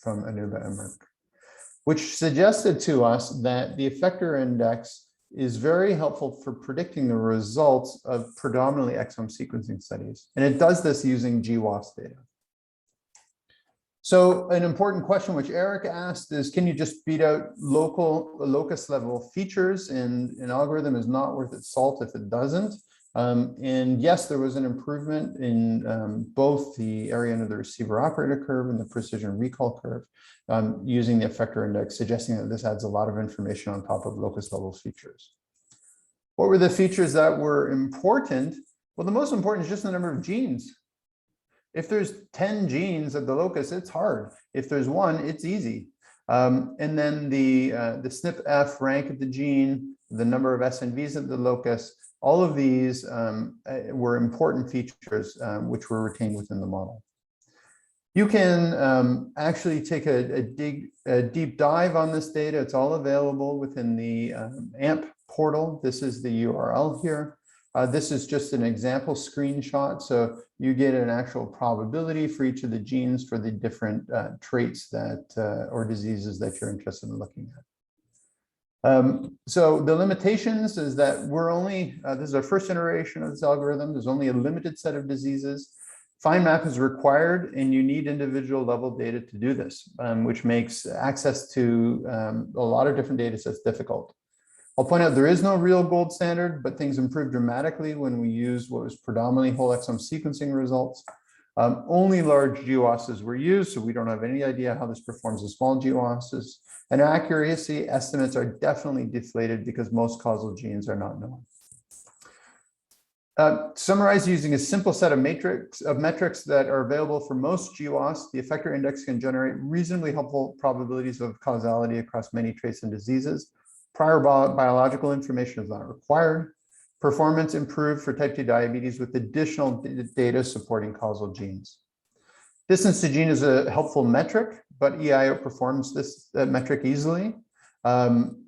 Anuba and Merck, which suggested to us that the effector index is very helpful for predicting the results of predominantly exome sequencing studies. And it does this using GWAS data. So an important question which Eric asked is, can you just beat out locus level features? And an algorithm is not worth its salt if it doesn't. And yes, there was an improvement in both the area under the receiver operator curve and the precision recall curve using the effector index, suggesting that this adds a lot of information on top of locus level features. What were the features that were important? Well, the most important is just the number of genes. If there's 10 genes at the locus, it's hard. If there's one, it's easy. And then the SNP-F rank of the gene, the number of SNVs at the locus, all of these were important features which were retained within the model. You can actually take a deep dive on this data. It's all available within the AMP portal. This is the URL here. This is just an example screenshot. So you get an actual probability for each of the genes for the different traits that or diseases that you're interested in looking at. So the limitations is that we're only, this is our first iteration of this algorithm. There's only a limited set of diseases. FindMap is required, and you need individual level data to do this, which makes access to a lot of different data sets difficult. I'll point out there is no real gold standard, but things improved dramatically when we used what was predominantly whole exome sequencing results. Only large GWASs were used, so we don't have any idea how this performs in small GWASs. And accuracy estimates are definitely deflated because most causal genes are not known. Summarized using a simple set of metrics that are available for most GWAS, the effector index can generate reasonably helpful probabilities of causality across many traits and diseases. Prior biological information is not required. Performance improved for type 2 diabetes with additional data supporting causal genes. Distance to gene is a helpful metric, but EI outperforms this metric easily.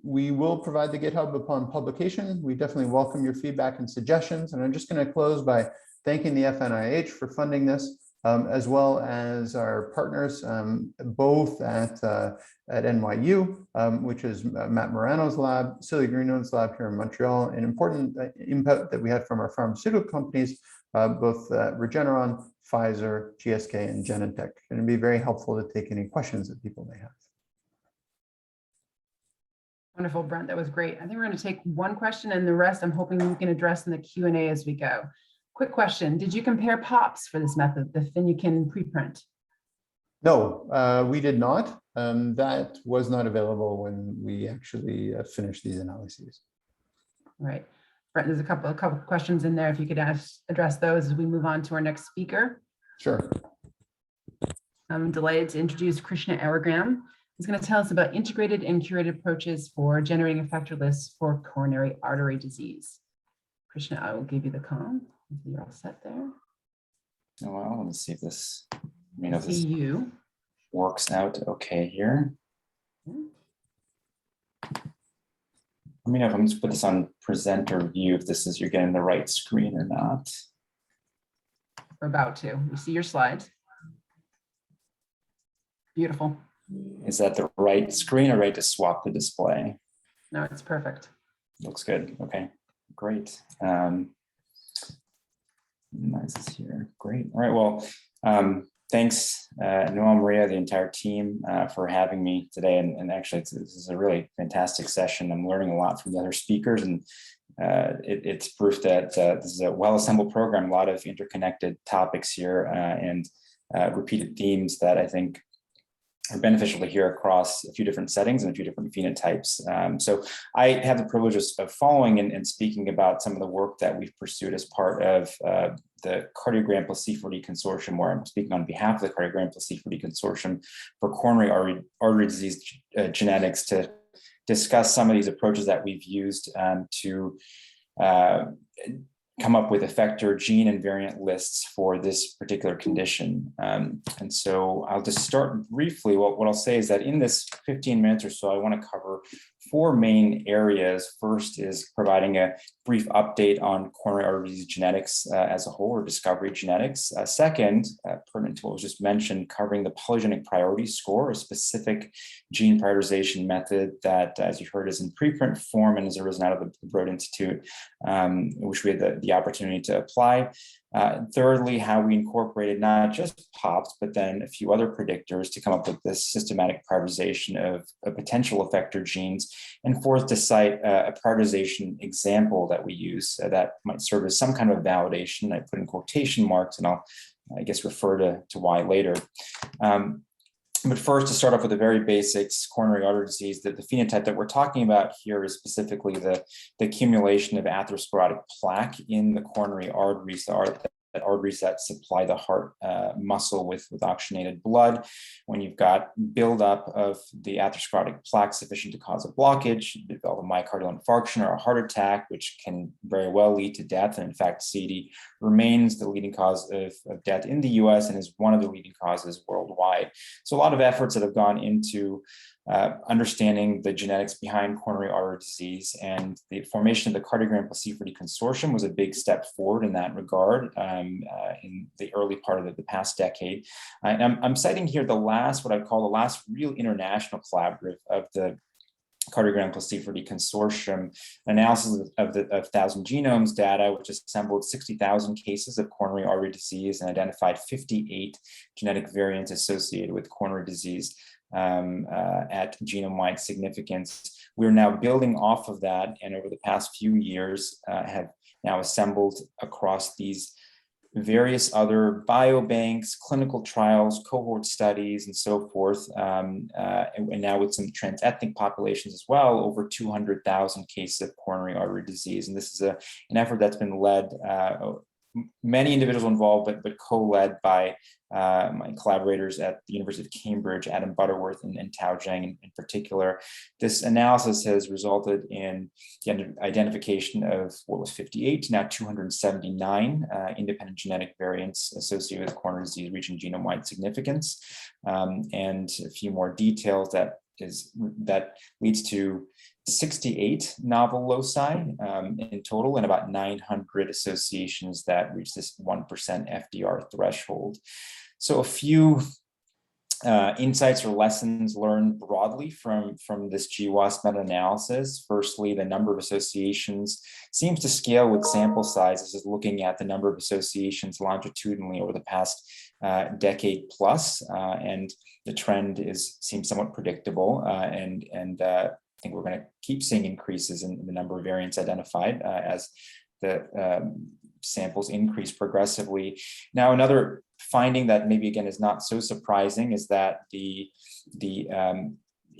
We will provide the GitHub upon publication. We definitely welcome your feedback and suggestions. And I'm just going to close by thanking the FNIH for funding this, as well as our partners, both at NYU, which is Matt Morano's lab, Celia Greeno's lab here in Montreal, and important input that we had from our pharmaceutical companies, both Regeneron, Pfizer, GSK, and Genentech. And it'd be very helpful to take any questions that people may have. Wonderful, Brent. That was great. I think we're going to take one question, and the rest I'm hoping we can address in the Q&A as we go. Quick question. Did you compare POPs for this method, the Finucane preprint? No, we did not. That was not available when we actually finished these analyses. Right. Brent, there's a couple of questions in there. If you could address those as we move on to our next speaker. Sure. I'm delighted to introduce Krishna Aragam. He's going to tell us about integrated and curated approaches for generating effector lists for coronary artery disease. Krishna, I will give you the com. You're all set there. Oh, well, let me see if this, works out okay here. Let me know if I'm just put this on presenter view, if this is, you're getting the right screen or not. We're about to. We see your slides. Beautiful. Is that the right screen or right to swap the display? No, it's perfect. Looks good. Okay, great. Nice is here. Great. All right. Well, thanks, Noel, Maria, the entire team for having me today. And actually, this is a really fantastic session. I'm learning a lot from the other speakers, and it's proof that this is a well-assembled program, a lot of interconnected topics here and repeated themes that I think are beneficial to hear across a few different settings and a few different phenotypes. So I have the privilege of following and speaking about some of the work that we've pursued as part of the Cardiogram plus C4D Consortium, where I'm speaking on behalf of the Cardiogram plus C4D Consortium for coronary artery disease genetics to discuss some of these approaches that we've used to come up with effector gene and variant lists for this particular condition. And so I'll just start briefly. What I'll say is that in this 15 minutes or so, I want to cover 4 main areas. First is providing a brief update on coronary artery disease genetics as a whole, or discovery genetics. Second, pertinent to what was just mentioned, covering the polygenic priority score, a specific gene prioritization method that, as you heard, is in preprint form and has arisen out of the Broad Institute, which we had the opportunity to apply. Thirdly, how we incorporated not just POPs, but then a few other predictors to come up with this systematic prioritization of potential effector genes. And fourth, to cite a prioritization example that we use that might serve as some kind of validation. I put in quotation marks, and I'll, I guess, refer to why later. But first, to start off with the very basics, coronary artery disease, the phenotype that we're talking about here is specifically the accumulation of atherosclerotic plaque in the coronary arteries, the arteries that supply the heart muscle with oxygenated blood. When you've got buildup of the atherosclerotic plaque sufficient to cause a blockage, you develop a myocardial infarction or a heart attack, which can very well lead to death. And in fact, CAD remains the leading cause of death in the US and is one of the leading causes worldwide. So a lot of efforts that have gone into understanding the genetics behind coronary artery disease, and the formation of the Cardiogram Placidity Consortium was a big step forward in that regard in the early part of the past decade. And I'm citing here what I call the last real international collaborative of the Cardiogram Placidity Consortium, analysis of 1,000 genomes data, which assembled 60,000 cases of coronary artery disease and identified 58 genetic variants associated with coronary disease at genome-wide significance. We're now building off of that, and over the past few years have now assembled across these various other biobanks, clinical trials, cohort studies, and so forth, and now with some transethnic populations as well, over 200,000 cases of coronary artery disease. And this is an effort that's been led, many individuals involved, but co-led by my collaborators at the University of Cambridge, Adam Butterworth and Tao Zhang in particular. This analysis has resulted in the identification of what was 58 to now 279 independent genetic variants associated with coronary disease reaching genome-wide significance, and a few more details that leads to 68 novel loci in total, and about 900 associations that reach this 1% FDR threshold. So a few insights or lessons learned broadly from this GWAS meta-analysis. Firstly, the number of associations seems to scale with sample size. This is looking at the number of associations longitudinally over the past decade plus, and the trend seems somewhat predictable, and I think we're going to keep seeing increases in the number of variants identified as the samples increase progressively. Now, another finding that maybe again is not so surprising is that the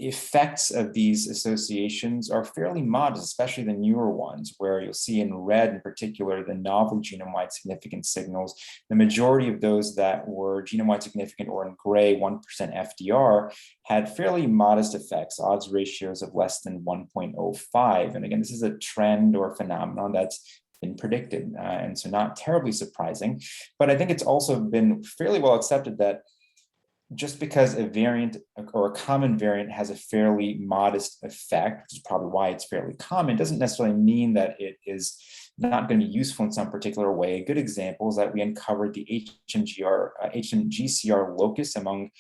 effects of these associations are fairly modest, especially the newer ones, where you'll see in red in particular the novel genome-wide significant signals. The majority of those that were genome-wide significant, or in gray 1% FDR, had fairly modest effects, odds ratios of less than 1.05. And again, this is a trend or phenomenon that's been predicted, and so not terribly surprising. But I think it's also been fairly well accepted that just because a variant or a common variant has a fairly modest effect, which is probably why it's fairly common, doesn't necessarily mean that it is not going to be useful in some particular way. A good example is that we uncovered the HMGCR locus among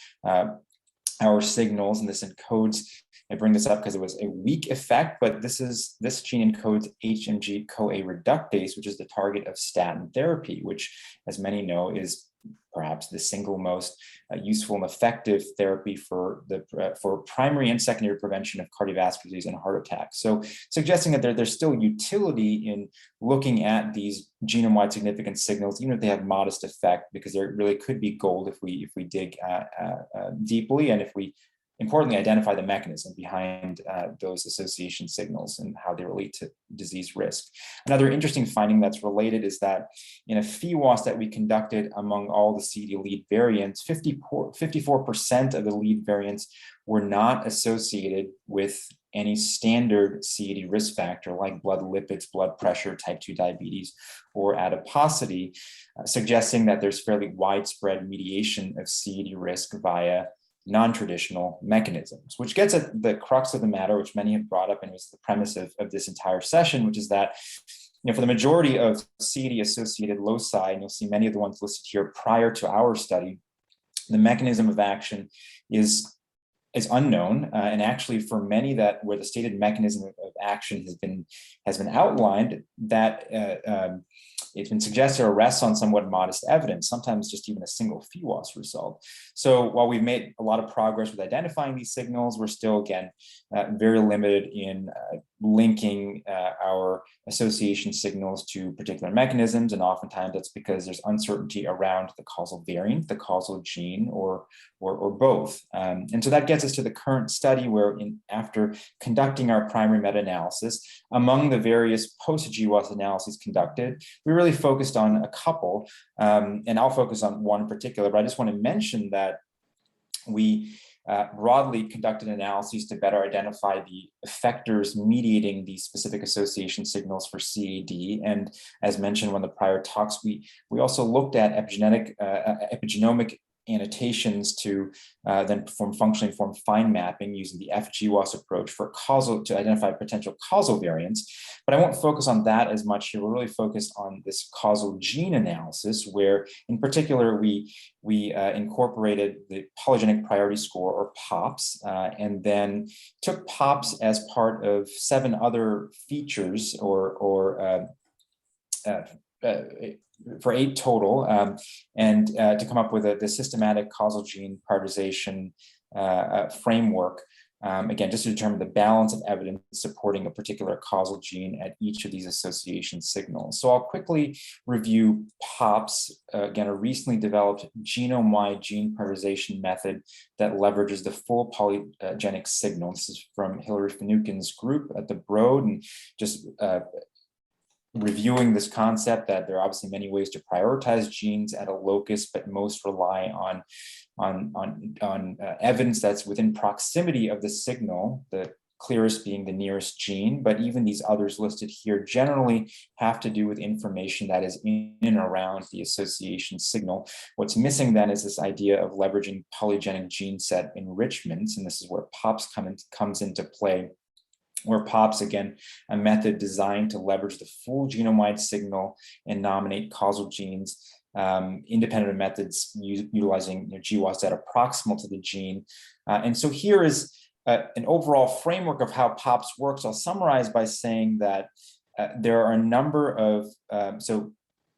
our signals, and this encodes, I bring this up because it was a weak effect, but this gene encodes HMG-CoA reductase, which is the target of statin therapy, which, as many know, is perhaps the single most useful and effective therapy for primary and secondary prevention of cardiovascular disease and heart attacks. So suggesting that there's still utility in looking at these genome-wide significant signals, even if they have modest effect, because there really could be gold if we dig deeply, and if we importantly identify the mechanism behind those association signals and how they relate to disease risk. Another interesting finding that's related is that in a PheWAS that we conducted among all the CAD lead variants, 54% of the lead variants were not associated with any standard CAD risk factor like blood lipids, blood pressure, type 2 diabetes, or adiposity, suggesting that there's fairly widespread mediation of CAD risk via non-traditional mechanisms, which gets at the crux of the matter, which many have brought up, and was the premise of this entire session, which is that, for the majority of CAD-associated loci, and you'll see many of the ones listed here prior to our study, the mechanism of action is unknown, and actually for many where the stated mechanism of action has been outlined, that it's been suggested or rests on somewhat modest evidence, sometimes just even a single PFAS result. So while we've made a lot of progress with identifying these signals, we're still, again, very limited in linking our association signals to particular mechanisms. And oftentimes that's because there's uncertainty around the causal variant, the causal gene, or both. And so that gets us to the current study where after conducting our primary meta-analysis, among the various post-GWAS analyses conducted, we really focused on a couple, and I'll focus on one in particular, but I just want to mention that we broadly conducted analyses to better identify the effectors mediating these specific association signals for CAD. And as mentioned in one of the prior talks, we also looked at epigenomic annotations to then perform functionally informed fine mapping using the FGWAS approach to identify potential causal variants. But I won't focus on that as much here. We're really focused on this causal gene analysis, where in particular we incorporated the polygenic priority score, or POPS, and then took POPS as part of 7 other features for 8 total, and to come up with the systematic causal gene prioritization framework, again, just to determine the balance of evidence supporting a particular causal gene at each of these association signals. So I'll quickly review POPS, again, a recently developed genome-wide gene prioritization method that leverages the full polygenic signal. This is from Hilary Finucane's group at the Broad, and just reviewing this concept that there are obviously many ways to prioritize genes at a locus, but most rely on evidence that's within proximity of the signal, the clearest being the nearest gene, but even these others listed here generally have to do with information that is in and around the association signal. What's missing then is this idea of leveraging polygenic gene set enrichments, and this is where POPS comes into play, where POPS, again, a method designed to leverage the full genome-wide signal and nominate causal genes, independent of methods utilizing GWAS data proximal to the gene. And so here is an overall framework of how POPS works. I'll summarize by saying that there are a number of,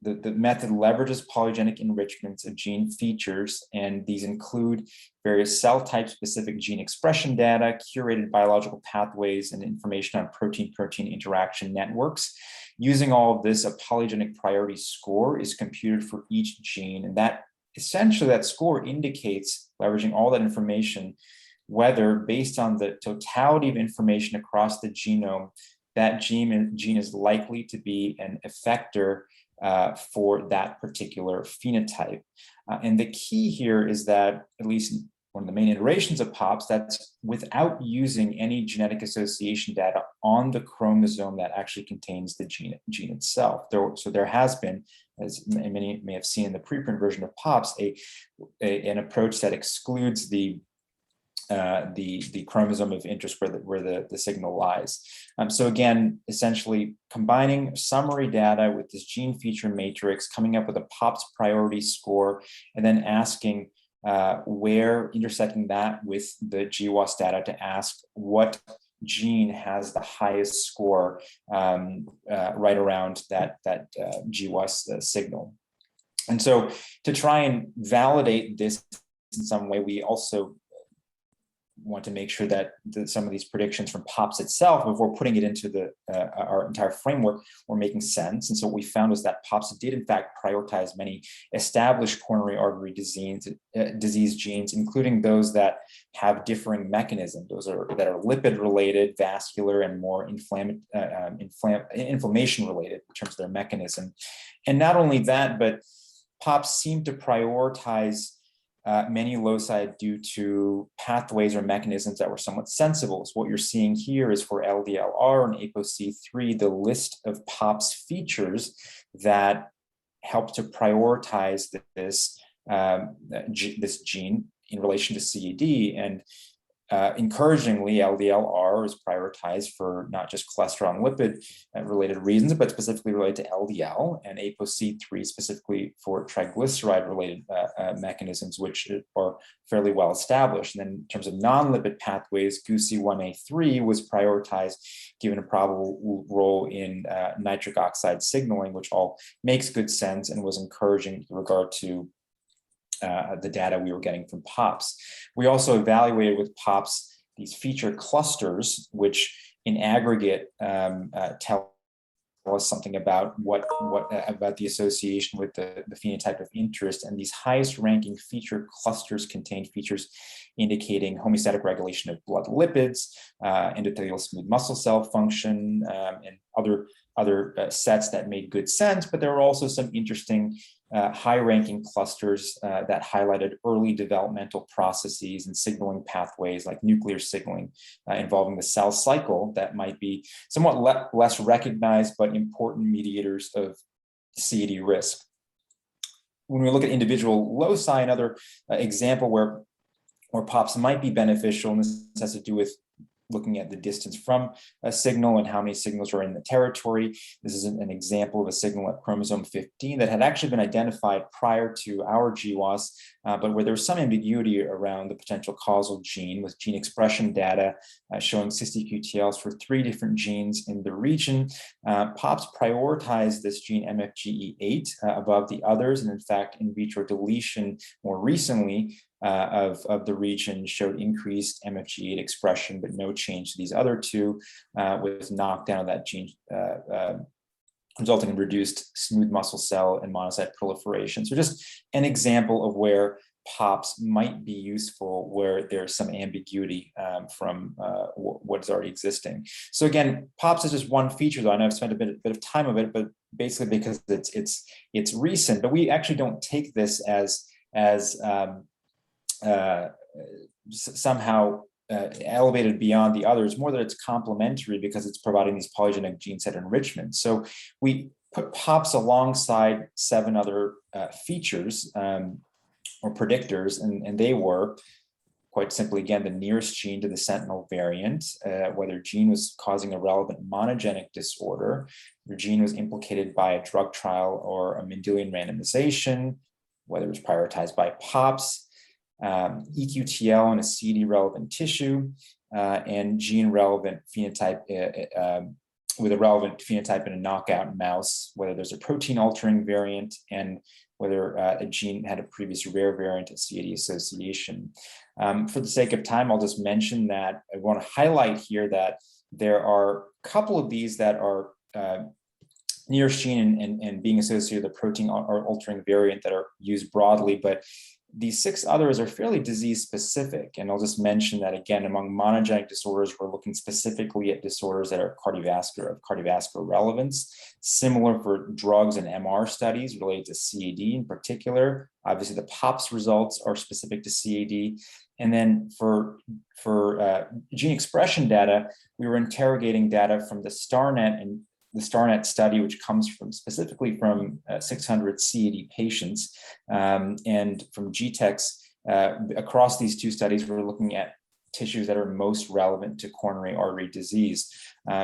the method leverages polygenic enrichments of gene features, and these include various cell type specific gene expression data, curated biological pathways, and information on protein-protein interaction networks. Using all of this, a polygenic priority score is computed for each gene, and that essentially that score indicates, leveraging all that information, whether based on the totality of information across the genome, that gene is likely to be an effector for that particular phenotype. And the key here is that, at least one of the main iterations of POPS, that's without using any genetic association data on the chromosome that actually contains the gene itself. So there has been, as many may have seen in the preprint version of POPS, an approach that excludes the chromosome of interest where the signal lies. So again, essentially combining summary data with this gene feature matrix, coming up with a POPS priority score, and then asking intersecting that with the GWAS data to ask what gene has the highest score right around that GWAS signal. And so to try and validate this in some way, we also want to make sure that some of these predictions from POPS itself, before putting it into our entire framework, were making sense. And so what we found was that POPS did in fact prioritize many established coronary artery disease genes, including those that have differing mechanisms. Those that are lipid related, vascular, and more inflammation related in terms of their mechanism. And not only that, but POPS seemed to prioritize many loci due to pathways or mechanisms that were somewhat sensible. So what you're seeing here is for LDLR and ApoC3, the list of POPS features that help to prioritize this gene in relation to CAD. And encouragingly, LDLR is prioritized for not just cholesterol and lipid related reasons, but specifically related to LDL, and ApoC3 specifically for triglyceride related mechanisms, which are fairly well established. And then in terms of non-lipid pathways, GUC1A3 was prioritized given a probable role in nitric oxide signaling, which all makes good sense and was encouraging with regard to the data we were getting from POPs. We also evaluated with POPs these feature clusters, which in aggregate tell us something about about the association with the phenotype of interest. And these highest ranking feature clusters contain features indicating homeostatic regulation of blood lipids, endothelial smooth muscle cell function, and other sets that made good sense. But there were also some interesting high-ranking clusters that highlighted early developmental processes and signaling pathways like nuclear signaling involving the cell cycle that might be somewhat less recognized but important mediators of CAD risk. When we look at individual loci, another example where POPs might be beneficial, and this has to do with looking at the distance from a signal and how many signals are in the territory. This is an example of a signal at chromosome 15 that had actually been identified prior to our GWAS, but where there was some ambiguity around the potential causal gene, with gene expression data showing cisqTLs for 3 different genes in the region. POPs prioritized this gene MFGE8 above the others, and in fact, in vitro deletion more recently of the region showed increased MFG8 expression, but no change to these other 2, with knockdown of that gene resulting in reduced smooth muscle cell and monocyte proliferation. So just an example of where POPs might be useful where there's some ambiguity from what's already existing. So again, POPs is just one feature, though I know I've spent a bit of time of it, but basically because it's recent, but we actually don't take this as somehow elevated beyond the others, more that it's complementary because it's providing these polygenic gene set enrichment. So we put POPs alongside 7 other features or predictors, and they were quite simply, again, the nearest gene to the sentinel variant, whether gene was causing a relevant monogenic disorder, the gene was implicated by a drug trial or a Mendelian randomization, whether it was prioritized by POPs, EQTL in a CAD relevant tissue, and gene relevant phenotype with a relevant phenotype in a knockout mouse, whether there's a protein altering variant, and whether a gene had a previous rare variant of CAD association. For the sake of time, I'll just mention that I want to highlight here that there are a couple of these that are nearest gene and being associated with a protein or altering variant that are used broadly, but these 6 others are fairly disease specific. And I'll just mention that again, among monogenic disorders, we're looking specifically at disorders that are cardiovascular relevance, similar for drugs and MR studies related to CAD in particular. Obviously the POPs results are specific to CAD. And then for gene expression data, we were interrogating data from the StarNet and the StarNet study, which comes from specifically from 600 CAD patients, and from GTEx. Across these 2 studies, we're looking at tissues that are most relevant to coronary artery disease.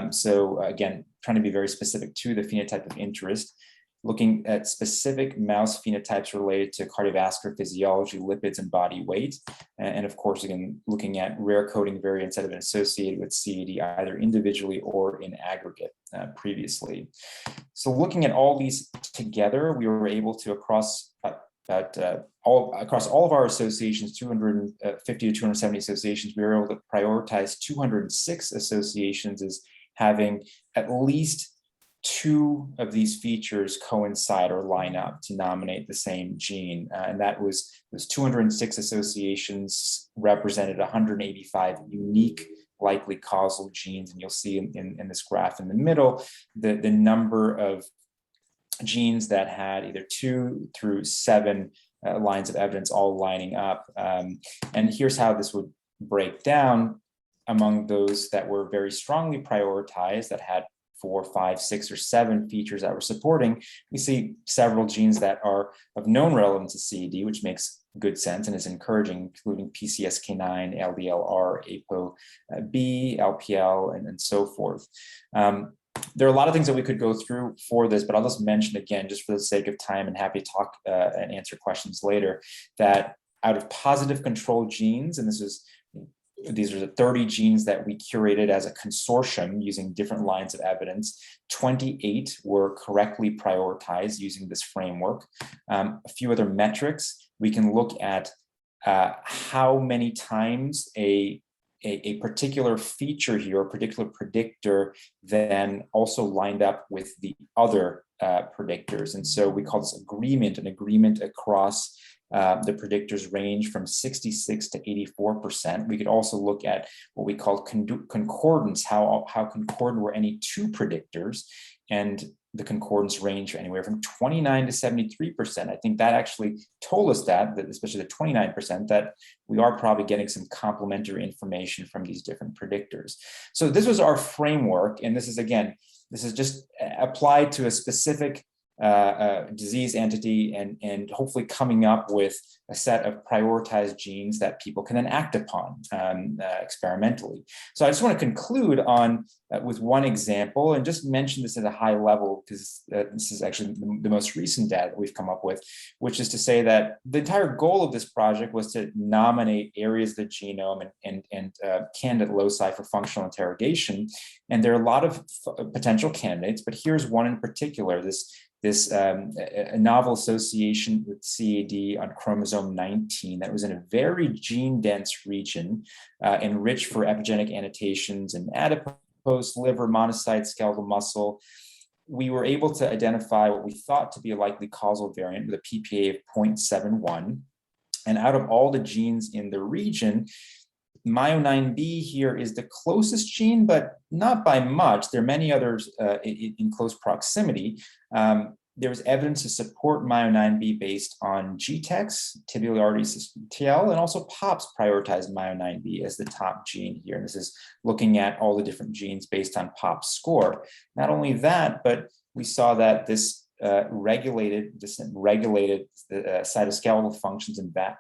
So again, trying to be very specific to the phenotype of interest, looking at specific mouse phenotypes related to cardiovascular physiology, lipids, and body weight. And of course, again, looking at rare coding variants that have been associated with CAD either individually or in aggregate previously. So looking at all these together, we were able to, across all of our associations, 250 to 270 associations, we were able to prioritize 206 associations as having at least 2 of these features coincide or line up to nominate the same gene. And that was those 206 associations represented 185 unique likely causal genes. And you'll see in this graph in the middle, the number of genes that had either 2 through 7 lines of evidence all lining up. And here's how this would break down among those that were very strongly prioritized, that had 4, 5, 6, or 7 features that we're supporting, we see several genes that are of known relevance to CAD, which makes good sense and is encouraging, including PCSK9, LDLR, ApoB, LPL, and so forth. There are a lot of things that we could go through for this, but I'll just mention again, just for the sake of time, and happy to talk and answer questions later, that out of positive control genes, and these are the 30 genes that we curated as a consortium using different lines of evidence. 28 were correctly prioritized using this framework. A few other metrics, we can look at how many times a particular feature here, a particular predictor, then also lined up with the other predictors. And so we call this agreement, an agreement across the predictors range from 66 to 84%. We could also look at what we call concordance, how concordant were any two predictors, and the concordance range anywhere from 29 to 73%. I think that actually told us that especially the 29%, that we are probably getting some complementary information from these different predictors. So this was our framework, and this is just applied to a specific disease entity, and hopefully coming up with a set of prioritized genes that people can then act upon experimentally. So I just want to conclude on with one example and just mention this at a high level, because this is actually the most recent data that we've come up with, which is to say that the entire goal of this project was to nominate areas of the genome and candidate loci for functional interrogation. And there are a lot of potential candidates, but here's one in particular, a novel association with CAD on chromosome 19 that was in a very gene-dense region, enriched for epigenetic annotations in adipose, liver, monocytes, skeletal muscle. We were able to identify what we thought to be a likely causal variant with a PPA of 0.71. And out of all the genes in the region, Myo9B here is the closest gene, but not by much. There are many others in close proximity. There was evidence to support Myo9B based on GTEx, tibial artery system TL, and also POPs prioritized Myo9B as the top gene here. And this is looking at all the different genes based on POPs score. Not only that, but we saw that this regulated cytoskeletal functions and that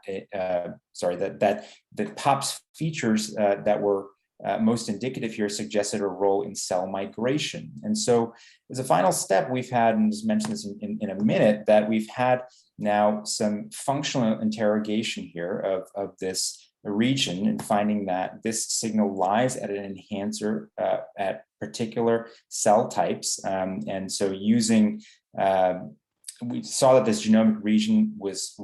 POPs features that were most indicative here suggested a role in cell migration. And so as a final step, we've had, and just mention this in a minute, that we've had now some functional interrogation here of this region, and finding that this signal lies at an enhancer at particular cell types. And so using we saw that this genomic region was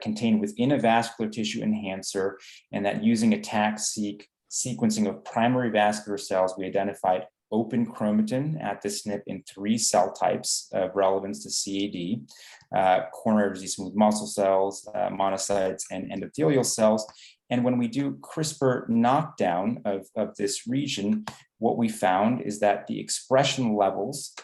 contained within a vascular tissue enhancer, and that using a TAC-seq sequencing of primary vascular cells, we identified open chromatin at this SNP in 3 cell types of relevance to CAD, coronary disease smooth muscle cells, monocytes, and endothelial cells. And when we do CRISPR knockdown of this region, what we found is that the expression levels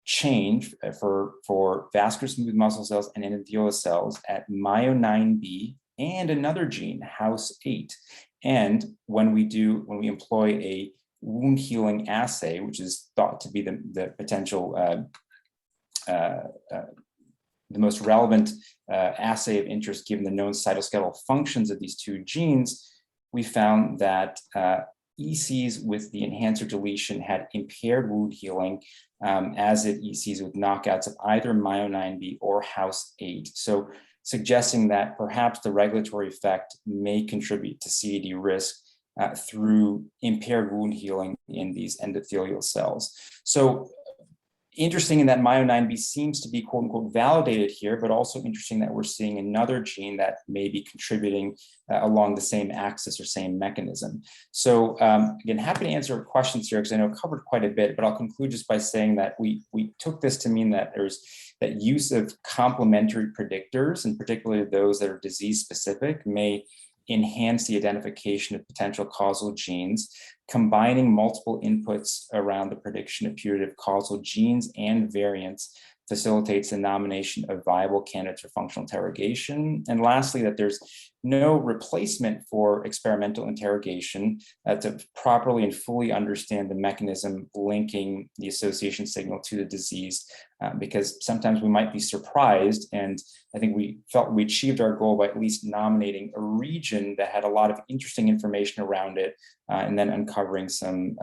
change for vascular smooth muscle cells and endothelial cells at Myo9B and another gene, House8. And when we employ a wound healing assay, which is thought to be the potential the most relevant assay of interest given the known cytoskeletal functions of these 2 genes, we found that ECs with the enhancer deletion had impaired wound healing, as did ECs with knockouts of either Myo9B or House8. So suggesting that perhaps the regulatory effect may contribute to CAD risk through impaired wound healing in these endothelial cells. So interesting in that Myo9B seems to be quote unquote validated here, but also interesting that we're seeing another gene that may be contributing along the same axis or same mechanism. So again, happy to answer questions here because I know I covered quite a bit, but I'll conclude just by saying that we took this to mean that there's that use of complementary predictors, and particularly those that are disease specific, may enhance the identification of potential causal genes. combining multiple inputs around the prediction of putative causal genes and variants facilitates the nomination of viable candidates for functional interrogation. And lastly, that there's no replacement for experimental interrogation to properly and fully understand the mechanism linking the association signal to the disease, because sometimes we might be surprised. And I think we felt we achieved our goal by at least nominating a region that had a lot of interesting information around it, and then uncovering some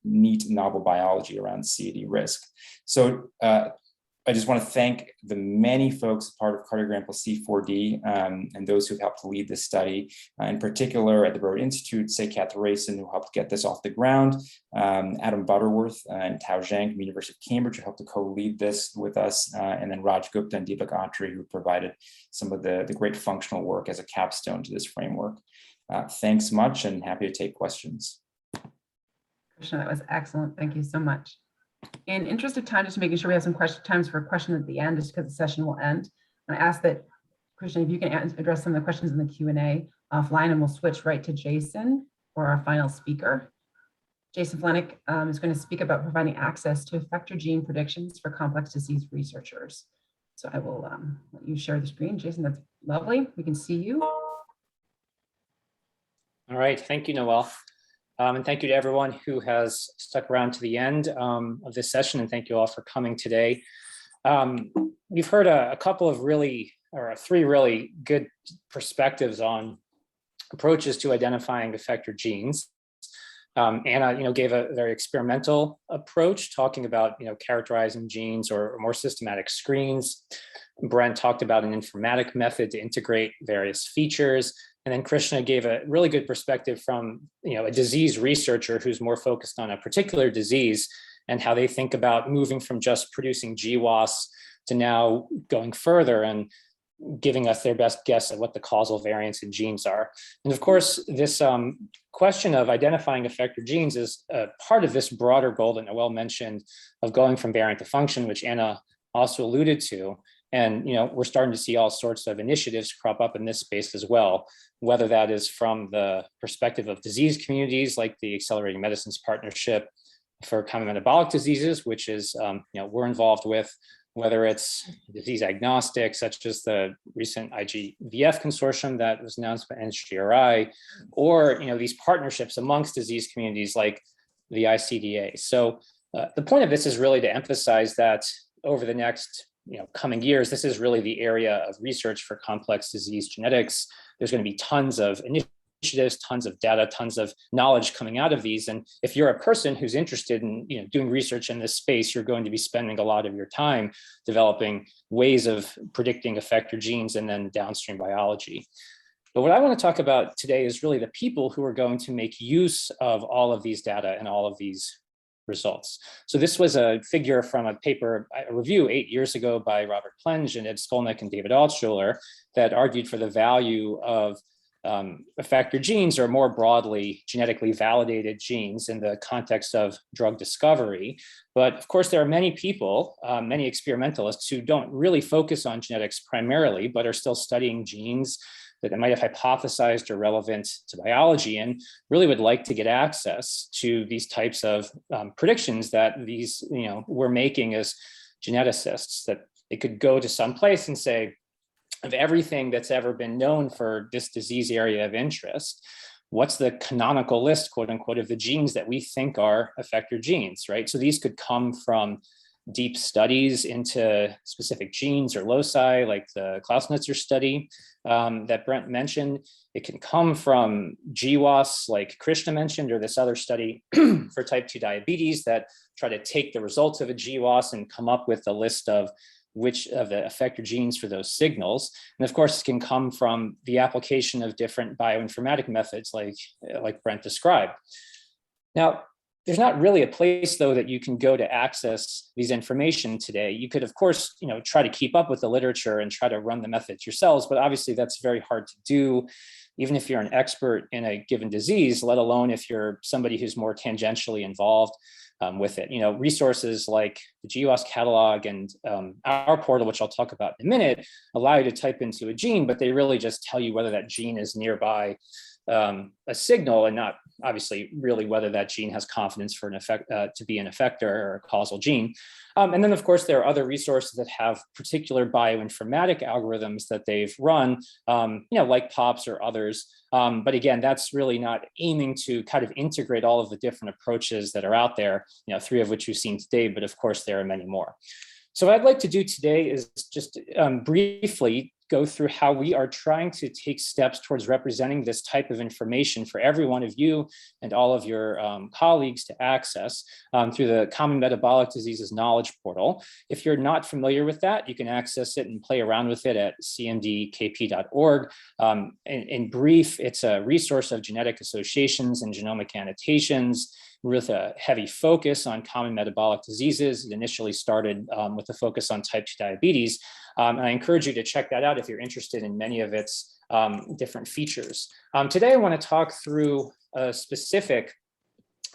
neat novel biology around CAD risk. So I just want to thank the many folks part of Cardiogram plus C4D and those who've helped to lead this study, in particular at the Broad Institute, Seykat Rayson, who helped get this off the ground, Adam Butterworth and Tao Zhang from the University of Cambridge, who helped to co-lead this with us, and then Raj Gupta and Deepak Artery, who provided some of the great functional work as a capstone to this framework. Thanks much, and happy to take questions. Krishna, that was excellent. Thank you so much. In interest of time, just making sure we have some times for a question at the end, just because the session will end. And I ask that, Krishna, if you can address some of the questions in the Q&A offline, and we'll switch right to Jason for our final speaker. Jason Flannick is going to speak about providing access to effector gene predictions for complex disease researchers. So I will let you share the screen. Jason, that's lovely. We can see you. All right, thank you, Noelle. And thank you to everyone who has stuck around to the end of this session, and thank you all for coming today. We've heard a couple of three really good perspectives on approaches to identifying effector genes. Anna, gave a very experimental approach, talking about, characterizing genes or more systematic screens. Brent talked about an informatic method to integrate various features. And then Krishna gave a really good perspective from, a disease researcher who's more focused on a particular disease and how they think about moving from just producing GWAS to now going further and giving us their best guess at what the causal variants in genes are. And of course, this question of identifying effector genes is part of this broader goal that Noelle mentioned of going from variant to function, which Anna also alluded to. And we're starting to see all sorts of initiatives crop up in this space as well, whether that is from the perspective of disease communities like the Accelerating Medicines Partnership for Common Metabolic Diseases, which is we're involved with, whether it's disease agnostic, such as the recent IGVF consortium that was announced by NHGRI, or these partnerships amongst disease communities like the ICDA. So the point of this is really to emphasize that over the next coming years, this is really the area of research for complex disease genetics. There's going to be tons of initiatives, tons of data, tons of knowledge coming out of these. And if you're a person who's interested in doing research in this space, you're going to be spending a lot of your time developing ways of predicting effector genes and then downstream biology. But what I want to talk about today is really the people who are going to make use of all of these data and all of these results. So this was a figure from a paper, a review 8 years ago by Robert Plenge and Ed Skolnick and David Altschuler that argued for the value of effector genes, or more broadly, genetically validated genes in the context of drug discovery. But of course, there are many people, many experimentalists who don't really focus on genetics primarily, but are still studying genes that they might have hypothesized are relevant to biology and really would like to get access to these types of predictions that we're making as geneticists, that they could go to some place and say, of everything that's ever been known for this disease area of interest, what's the canonical list, quote unquote, of the genes that we think are effector genes, right? So these could come from deep studies into specific genes or loci, like the Klausnitzer study that Brent mentioned. It can come from GWAS, like Krishna mentioned, or this other study for type 2 diabetes that try to take the results of a GWAS and come up with a list of which of the effector genes for those signals. And of course, it can come from the application of different bioinformatic methods like Brent described. Now, there's not really a place, though, that you can go to access these information today. You could, of course, try to keep up with the literature and try to run the methods yourselves, but obviously that's very hard to do, even if you're an expert in a given disease, let alone if you're somebody who's more tangentially involved with it. Resources like the GWAS catalog and our portal, which I'll talk about in a minute, allow you to type into a gene, but they really just tell you whether that gene is nearby a signal and not obviously really whether that gene has confidence for an effect to be an effector or a causal gene. And then of course, there are other resources that have particular bioinformatic algorithms that they've run, like POPs or others. But again, that's really not aiming to kind of integrate all of the different approaches that are out there, 3 of which we've seen today, but of course, there are many more. So what I'd like to do today is just briefly go through how we are trying to take steps towards representing this type of information for every one of you and all of your colleagues to access through the Common Metabolic Diseases Knowledge Portal. If you're not familiar with that, you can access it and play around with it at cmdkp.org. In brief, it's a resource of genetic associations and genomic annotations with a heavy focus on common metabolic diseases. It initially started with a focus on type 2 diabetes. And I encourage you to check that out if you're interested in many of its different features. Today, I want to talk through a specific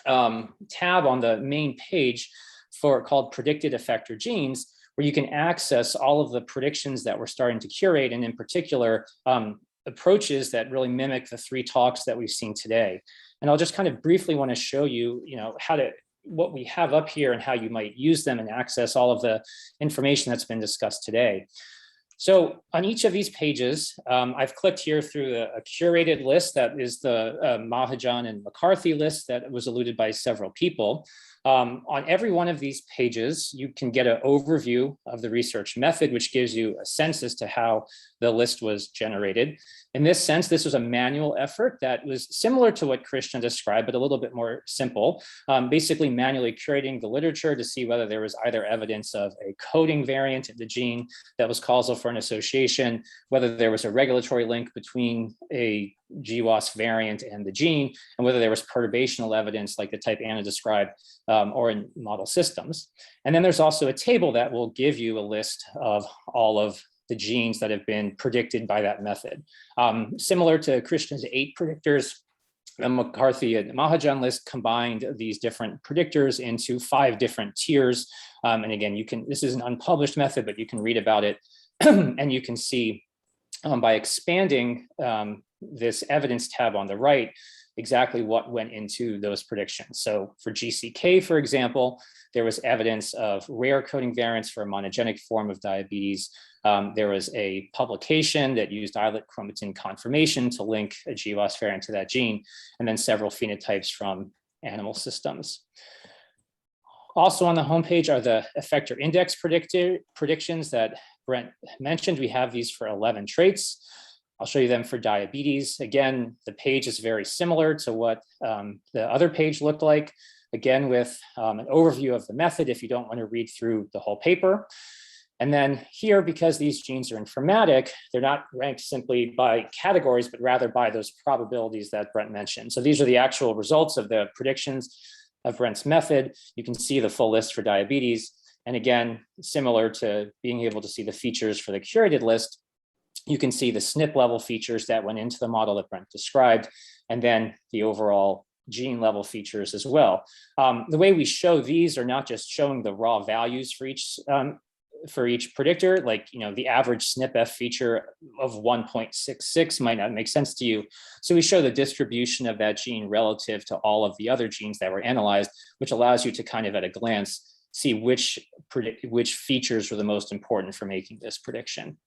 tab on the main page called Predicted Effector Genes, where you can access all of the predictions that we're starting to curate, and in particular, approaches that really mimic the 3 talks that we've seen today. And I'll just kind of briefly want to show you, what we have up here and how you might use them and access all of the information that's been discussed today. So on each of these pages, I've clicked here through a curated list that is the Mahajan and McCarthy list that was alluded by several people. On every one of these pages, you can get an overview of the research method, which gives you a sense as to how the list was generated. In this sense, this was a manual effort that was similar to what Krishna described, but a little bit more simple, basically manually curating the literature to see whether there was either evidence of a coding variant of the gene that was causal for an association, whether there was a regulatory link between a GWAS variant and the gene, and whether there was perturbational evidence like the type Anna described, or in model systems. And then there's also a table that will give you a list of all of the genes that have been predicted by that method. Similar to Krishna's 8 predictors, the McCarthy and Mahajan list combined these different predictors into 5 different tiers. And again, this is an unpublished method, but you can read about it and you can see by expanding this evidence tab on the right, exactly what went into those predictions. So for GCK, for example, there was evidence of rare coding variants for a monogenic form of diabetes. There was a publication that used islet chromatin conformation to link a GWAS variant to that gene, and then several phenotypes from animal systems. Also on the homepage are the Effector Index predictions that Brent mentioned. We have these for 11 traits. I'll show you them for diabetes. Again, the page is very similar to what the other page looked like, again, with an overview of the method if you don't want to read through the whole paper. And then here, because these genes are informatic, they're not ranked simply by categories, but rather by those probabilities that Brent mentioned. So these are the actual results of the predictions of Brent's method. You can see the full list for diabetes. And again, similar to being able to see the features for the curated list, you can see the SNP level features that went into the model that Brent described, and then the overall gene level features as well. The way we show these are not just showing the raw values for each predictor, like the average SNP-F feature of 1.66 might not make sense to you. So we show the distribution of that gene relative to all of the other genes that were analyzed, which allows you to kind of at a glance see which features were the most important for making this prediction.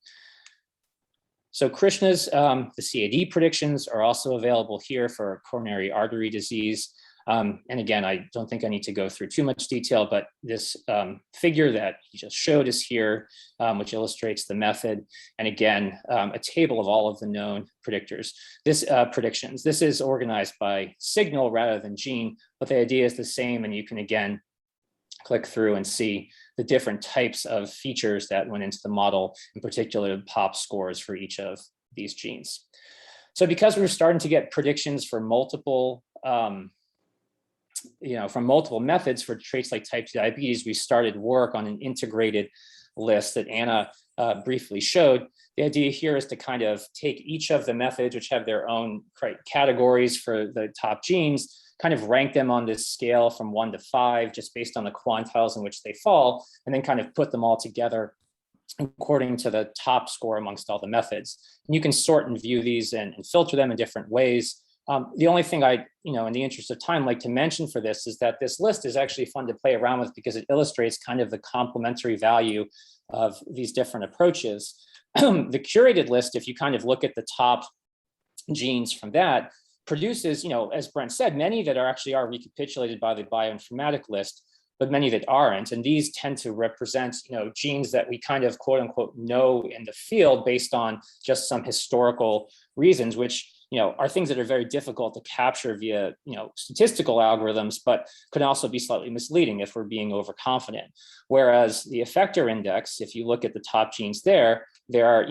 So Krishna's, the CAD predictions are also available here for coronary artery disease. And again, I don't think I need to go through too much detail, but this figure that he just showed is here, which illustrates the method. And again, a table of all of the known predictors. Predictions. This is organized by signal rather than gene, but the idea is the same. And you can again click through and see the different types of features that went into the model, in particular the POP scores for each of these genes. So because we're starting to get predictions for multiple, from multiple methods for traits like type 2 diabetes, we started work on an integrated list that Anna briefly showed. The idea here is to kind of take each of the methods, which have their own categories for the top genes, kind of rank them on this scale from 1 to 5, just based on the quantiles in which they fall, and then kind of put them all together according to the top score amongst all the methods. And you can sort and view these and filter them in different ways. The only thing I, in the interest of time, like to mention for this is that this list is actually fun to play around with because it illustrates kind of the complementary value of these different approaches. The curated list, if you kind of look at the top genes from that, produces, as Brent said, many that actually are recapitulated by the bioinformatic list, but many that aren't. And these tend to represent, genes that we kind of quote unquote know in the field based on just some historical reasons, which are things that are very difficult to capture via, statistical algorithms, but could also be slightly misleading if we're being overconfident. Whereas the effector index, if you look at the top genes there are,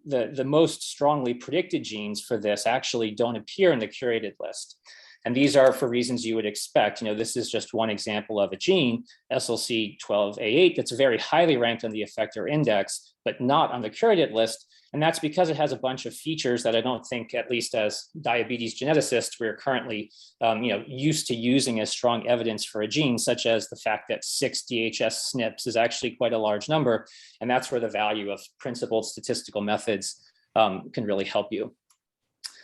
the most strongly predicted genes for this actually don't appear in the curated list. And these are for reasons you would expect. This is just one example of a gene, SLC12A8, that's very highly ranked on the effector index, but not on the curated list. And that's because it has a bunch of features that I don't think, at least as diabetes geneticists, we're currently used to using as strong evidence for a gene, such as the fact that 6 DHS SNPs is actually quite a large number. And that's where the value of principled statistical methods can really help you.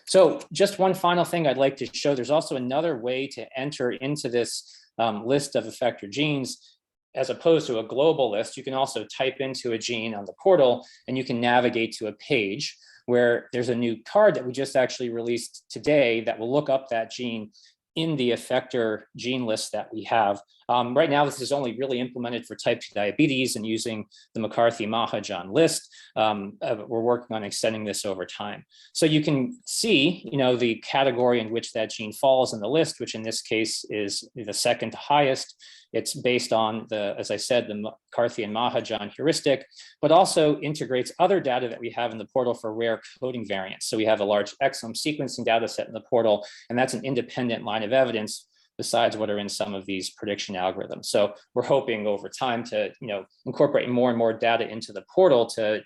So just one final thing I'd like to show, there's also another way to enter into this list of effector genes. As opposed to a global list, you can also type into a gene on the portal and you can navigate to a page where there's a new card that we just actually released today that will look up that gene in the effector gene list that we have. Right now, this is only really implemented for type 2 diabetes and using the McCarthy-Mahajan list. We're working on extending this over time. So you can see, the category in which that gene falls in the list, which in this case is the second highest. It's based on as I said, the McCarthy and Mahajan heuristic, but also integrates other data that we have in the portal for rare coding variants. So we have a large exome sequencing data set in the portal, and that's an independent line of evidence besides what are in some of these prediction algorithms. So we're hoping over time to, incorporate more and more data into the portal to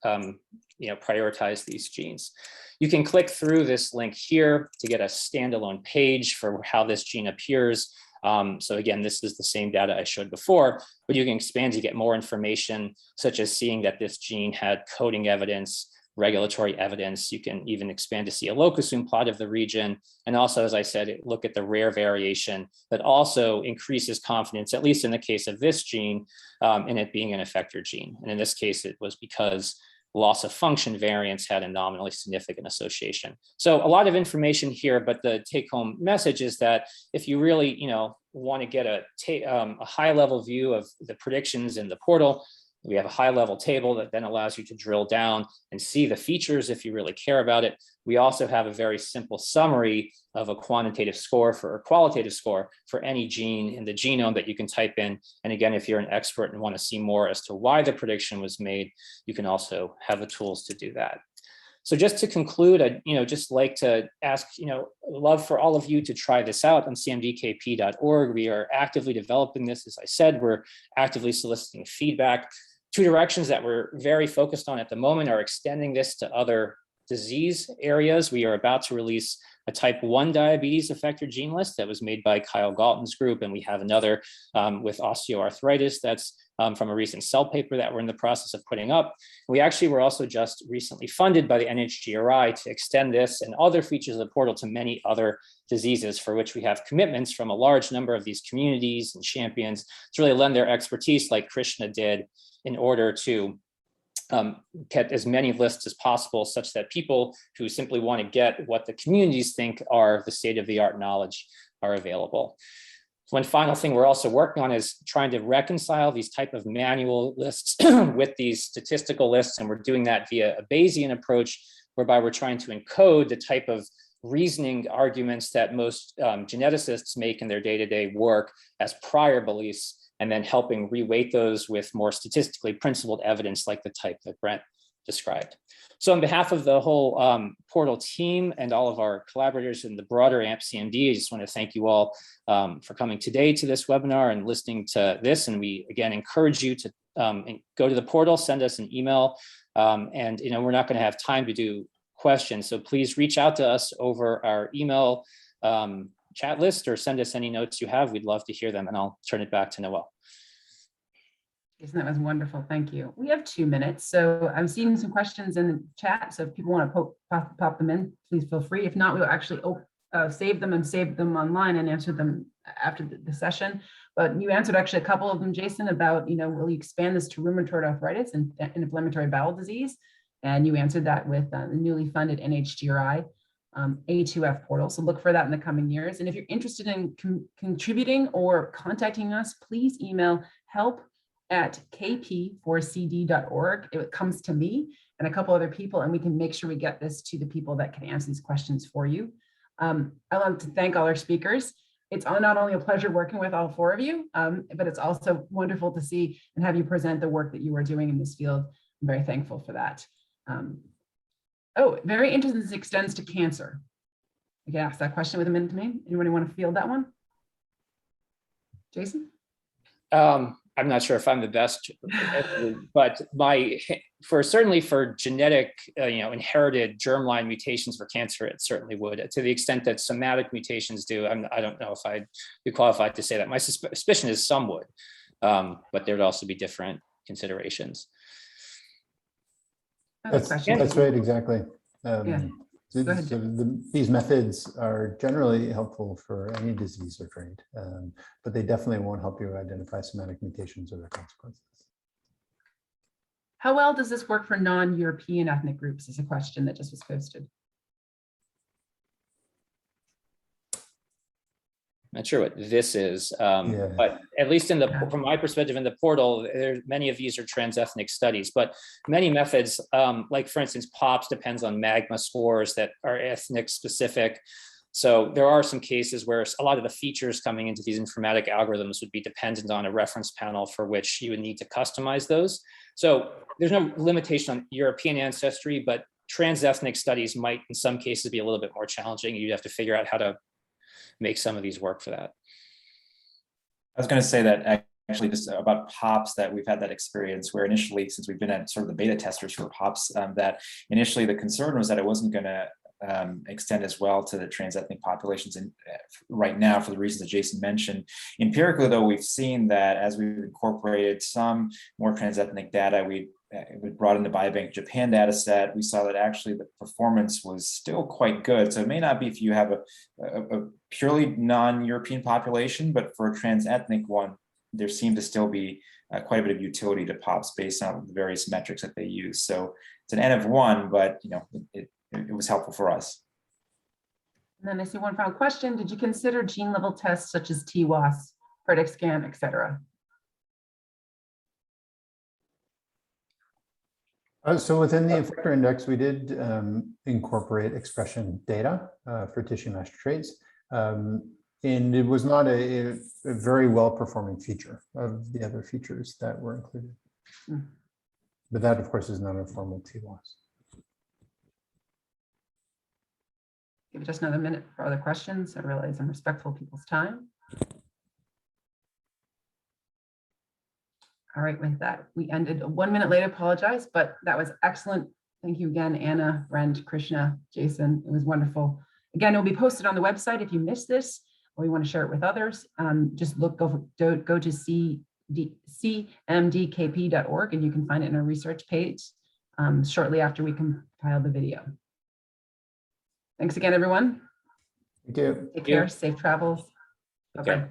prioritize these genes. You can click through this link here to get a standalone page for how this gene appears. So again, this is the same data I showed before, but you can expand to get more information, such as seeing that this gene had coding evidence, regulatory evidence. You can even expand to see a locusome plot of the region. And also, as I said, look at the rare variation that also increases confidence, at least in the case of this gene, in it being an effector gene. And in this case, it was because loss of function variants had a nominally significant association. So a lot of information here, but the take-home message is that if you really, want to get a high-level view of the predictions in the portal, we have a high-level table that then allows you to drill down and see the features if you really care about it. We also have a very simple summary of a quantitative score or qualitative score for any gene in the genome that you can type in. And again, if you're an expert and want to see more as to why the prediction was made, you can also have the tools to do that. So just to conclude, I'd just like to ask, love for all of you to try this out on cmdkp.org. We are actively developing this. As I said, we're actively soliciting feedback. Two directions that we're very focused on at the moment are extending this to other disease areas. We are about to release a type 1 diabetes effector gene list that was made by Kyle Galton's group, and we have another with osteoarthritis that's from a recent Cell paper that we're in the process of putting up. We actually were also just recently funded by the NHGRI to extend this and other features of the portal to many other diseases for which we have commitments from a large number of these communities and champions to really lend their expertise like Krishna did in order to get as many lists as possible, such that people who simply want to get what the communities think are the state-of-the-art knowledge are available. One final thing we're also working on is trying to reconcile these type of manual lists with these statistical lists, and we're doing that via a Bayesian approach, whereby we're trying to encode the type of reasoning arguments that most geneticists make in their day-to-day work as prior beliefs, and then helping reweight those with more statistically principled evidence like the type that Brent described. So on behalf of the whole portal team and all of our collaborators in the broader AMP-CMD, I just want to thank you all for coming today to this webinar and listening to this. And we, again, encourage you to go to the portal, send us an email, and we're not going to have time to do questions. So please reach out to us over our email chat list or send us any notes you have. We'd love to hear them, and I'll turn it back to Noel. Jason, that was wonderful. Thank you. We have 2 minutes, so I'm seeing some questions in the chat. So if people want to pop them in, please feel free. If not, we'll actually save them online and answer them after the session. But you answered actually a couple of them, Jason, about, will you expand this to rheumatoid arthritis and inflammatory bowel disease? And you answered that with the newly funded NHGRI A2F portal. So look for that in the coming years. And if you're interested in contributing or contacting us, please email help@kp4cd.org. It comes to me and a couple other people, and we can make sure we get this to the people that can answer these questions for you. I want to thank all our speakers. It's not only a pleasure working with all 4 of you, but it's also wonderful to see and have you present the work that you are doing in this field. I'm very thankful for that. Very interesting, this extends to cancer. I can ask that question with a minute to me. Anybody want to field that one? Jason? I'm not sure if I'm the best, but certainly for genetic, inherited germline mutations for cancer, it certainly would. To the extent that somatic mutations do, I don't know if I'd be qualified to say that. My suspicion is some would, but there would also be different considerations. That's right, exactly. Yeah. Go ahead. So these methods are generally helpful for any disease or trait, but they definitely won't help you identify somatic mutations or their consequences. How well does this work for non-European ethnic groups is a question that just was posted. Not sure what this is, but at least from my perspective in the portal, many of these are trans-ethnic studies, but many methods, like for instance, POPs depends on magma scores that are ethnic specific. So there are some cases where a lot of the features coming into these informatic algorithms would be dependent on a reference panel for which you would need to customize those. So there's no limitation on European ancestry, but trans-ethnic studies might in some cases be a little bit more challenging. You'd have to figure out how to make some of these work for that. I was going to say that actually just about POPs, that we've had that experience where initially, since we've been at sort of the beta testers for POPs, that initially the concern was that it wasn't going to extend as well to the trans-ethnic populations right now for the reasons that Jason mentioned. Empirically, though, we've seen that as we've incorporated some more trans-ethnic data, we brought in the Biobank Japan data set, we saw that actually the performance was still quite good. So it may not be if you have a purely non-European population, but for a trans-ethnic one, there seemed to still be quite a bit of utility to POPs based on the various metrics that they use. So it's an N of 1, but it was helpful for us. And then I see one final question. Did you consider gene level tests such as TWAS, Predict Scan, et cetera? So within the Effector Index, we did incorporate expression data for tissue master traits. And it was not a very well-performing feature of the other features that were included. But that, of course, is not a formal TWAS. Give it just another minute for other questions. I realize I'm respectful of people's time. All right, with that, we ended 1 minute late, apologize, but that was excellent. Thank you again, Anna, Brent, Krishna, Jason. It was wonderful. Again, it will be posted on the website if you missed this or you want to share it with others. Just go to cmdkp.org and you can find it in our research page shortly after we compile the video. Thanks again, everyone. Thank you. Take care, safe travels. Bye-bye.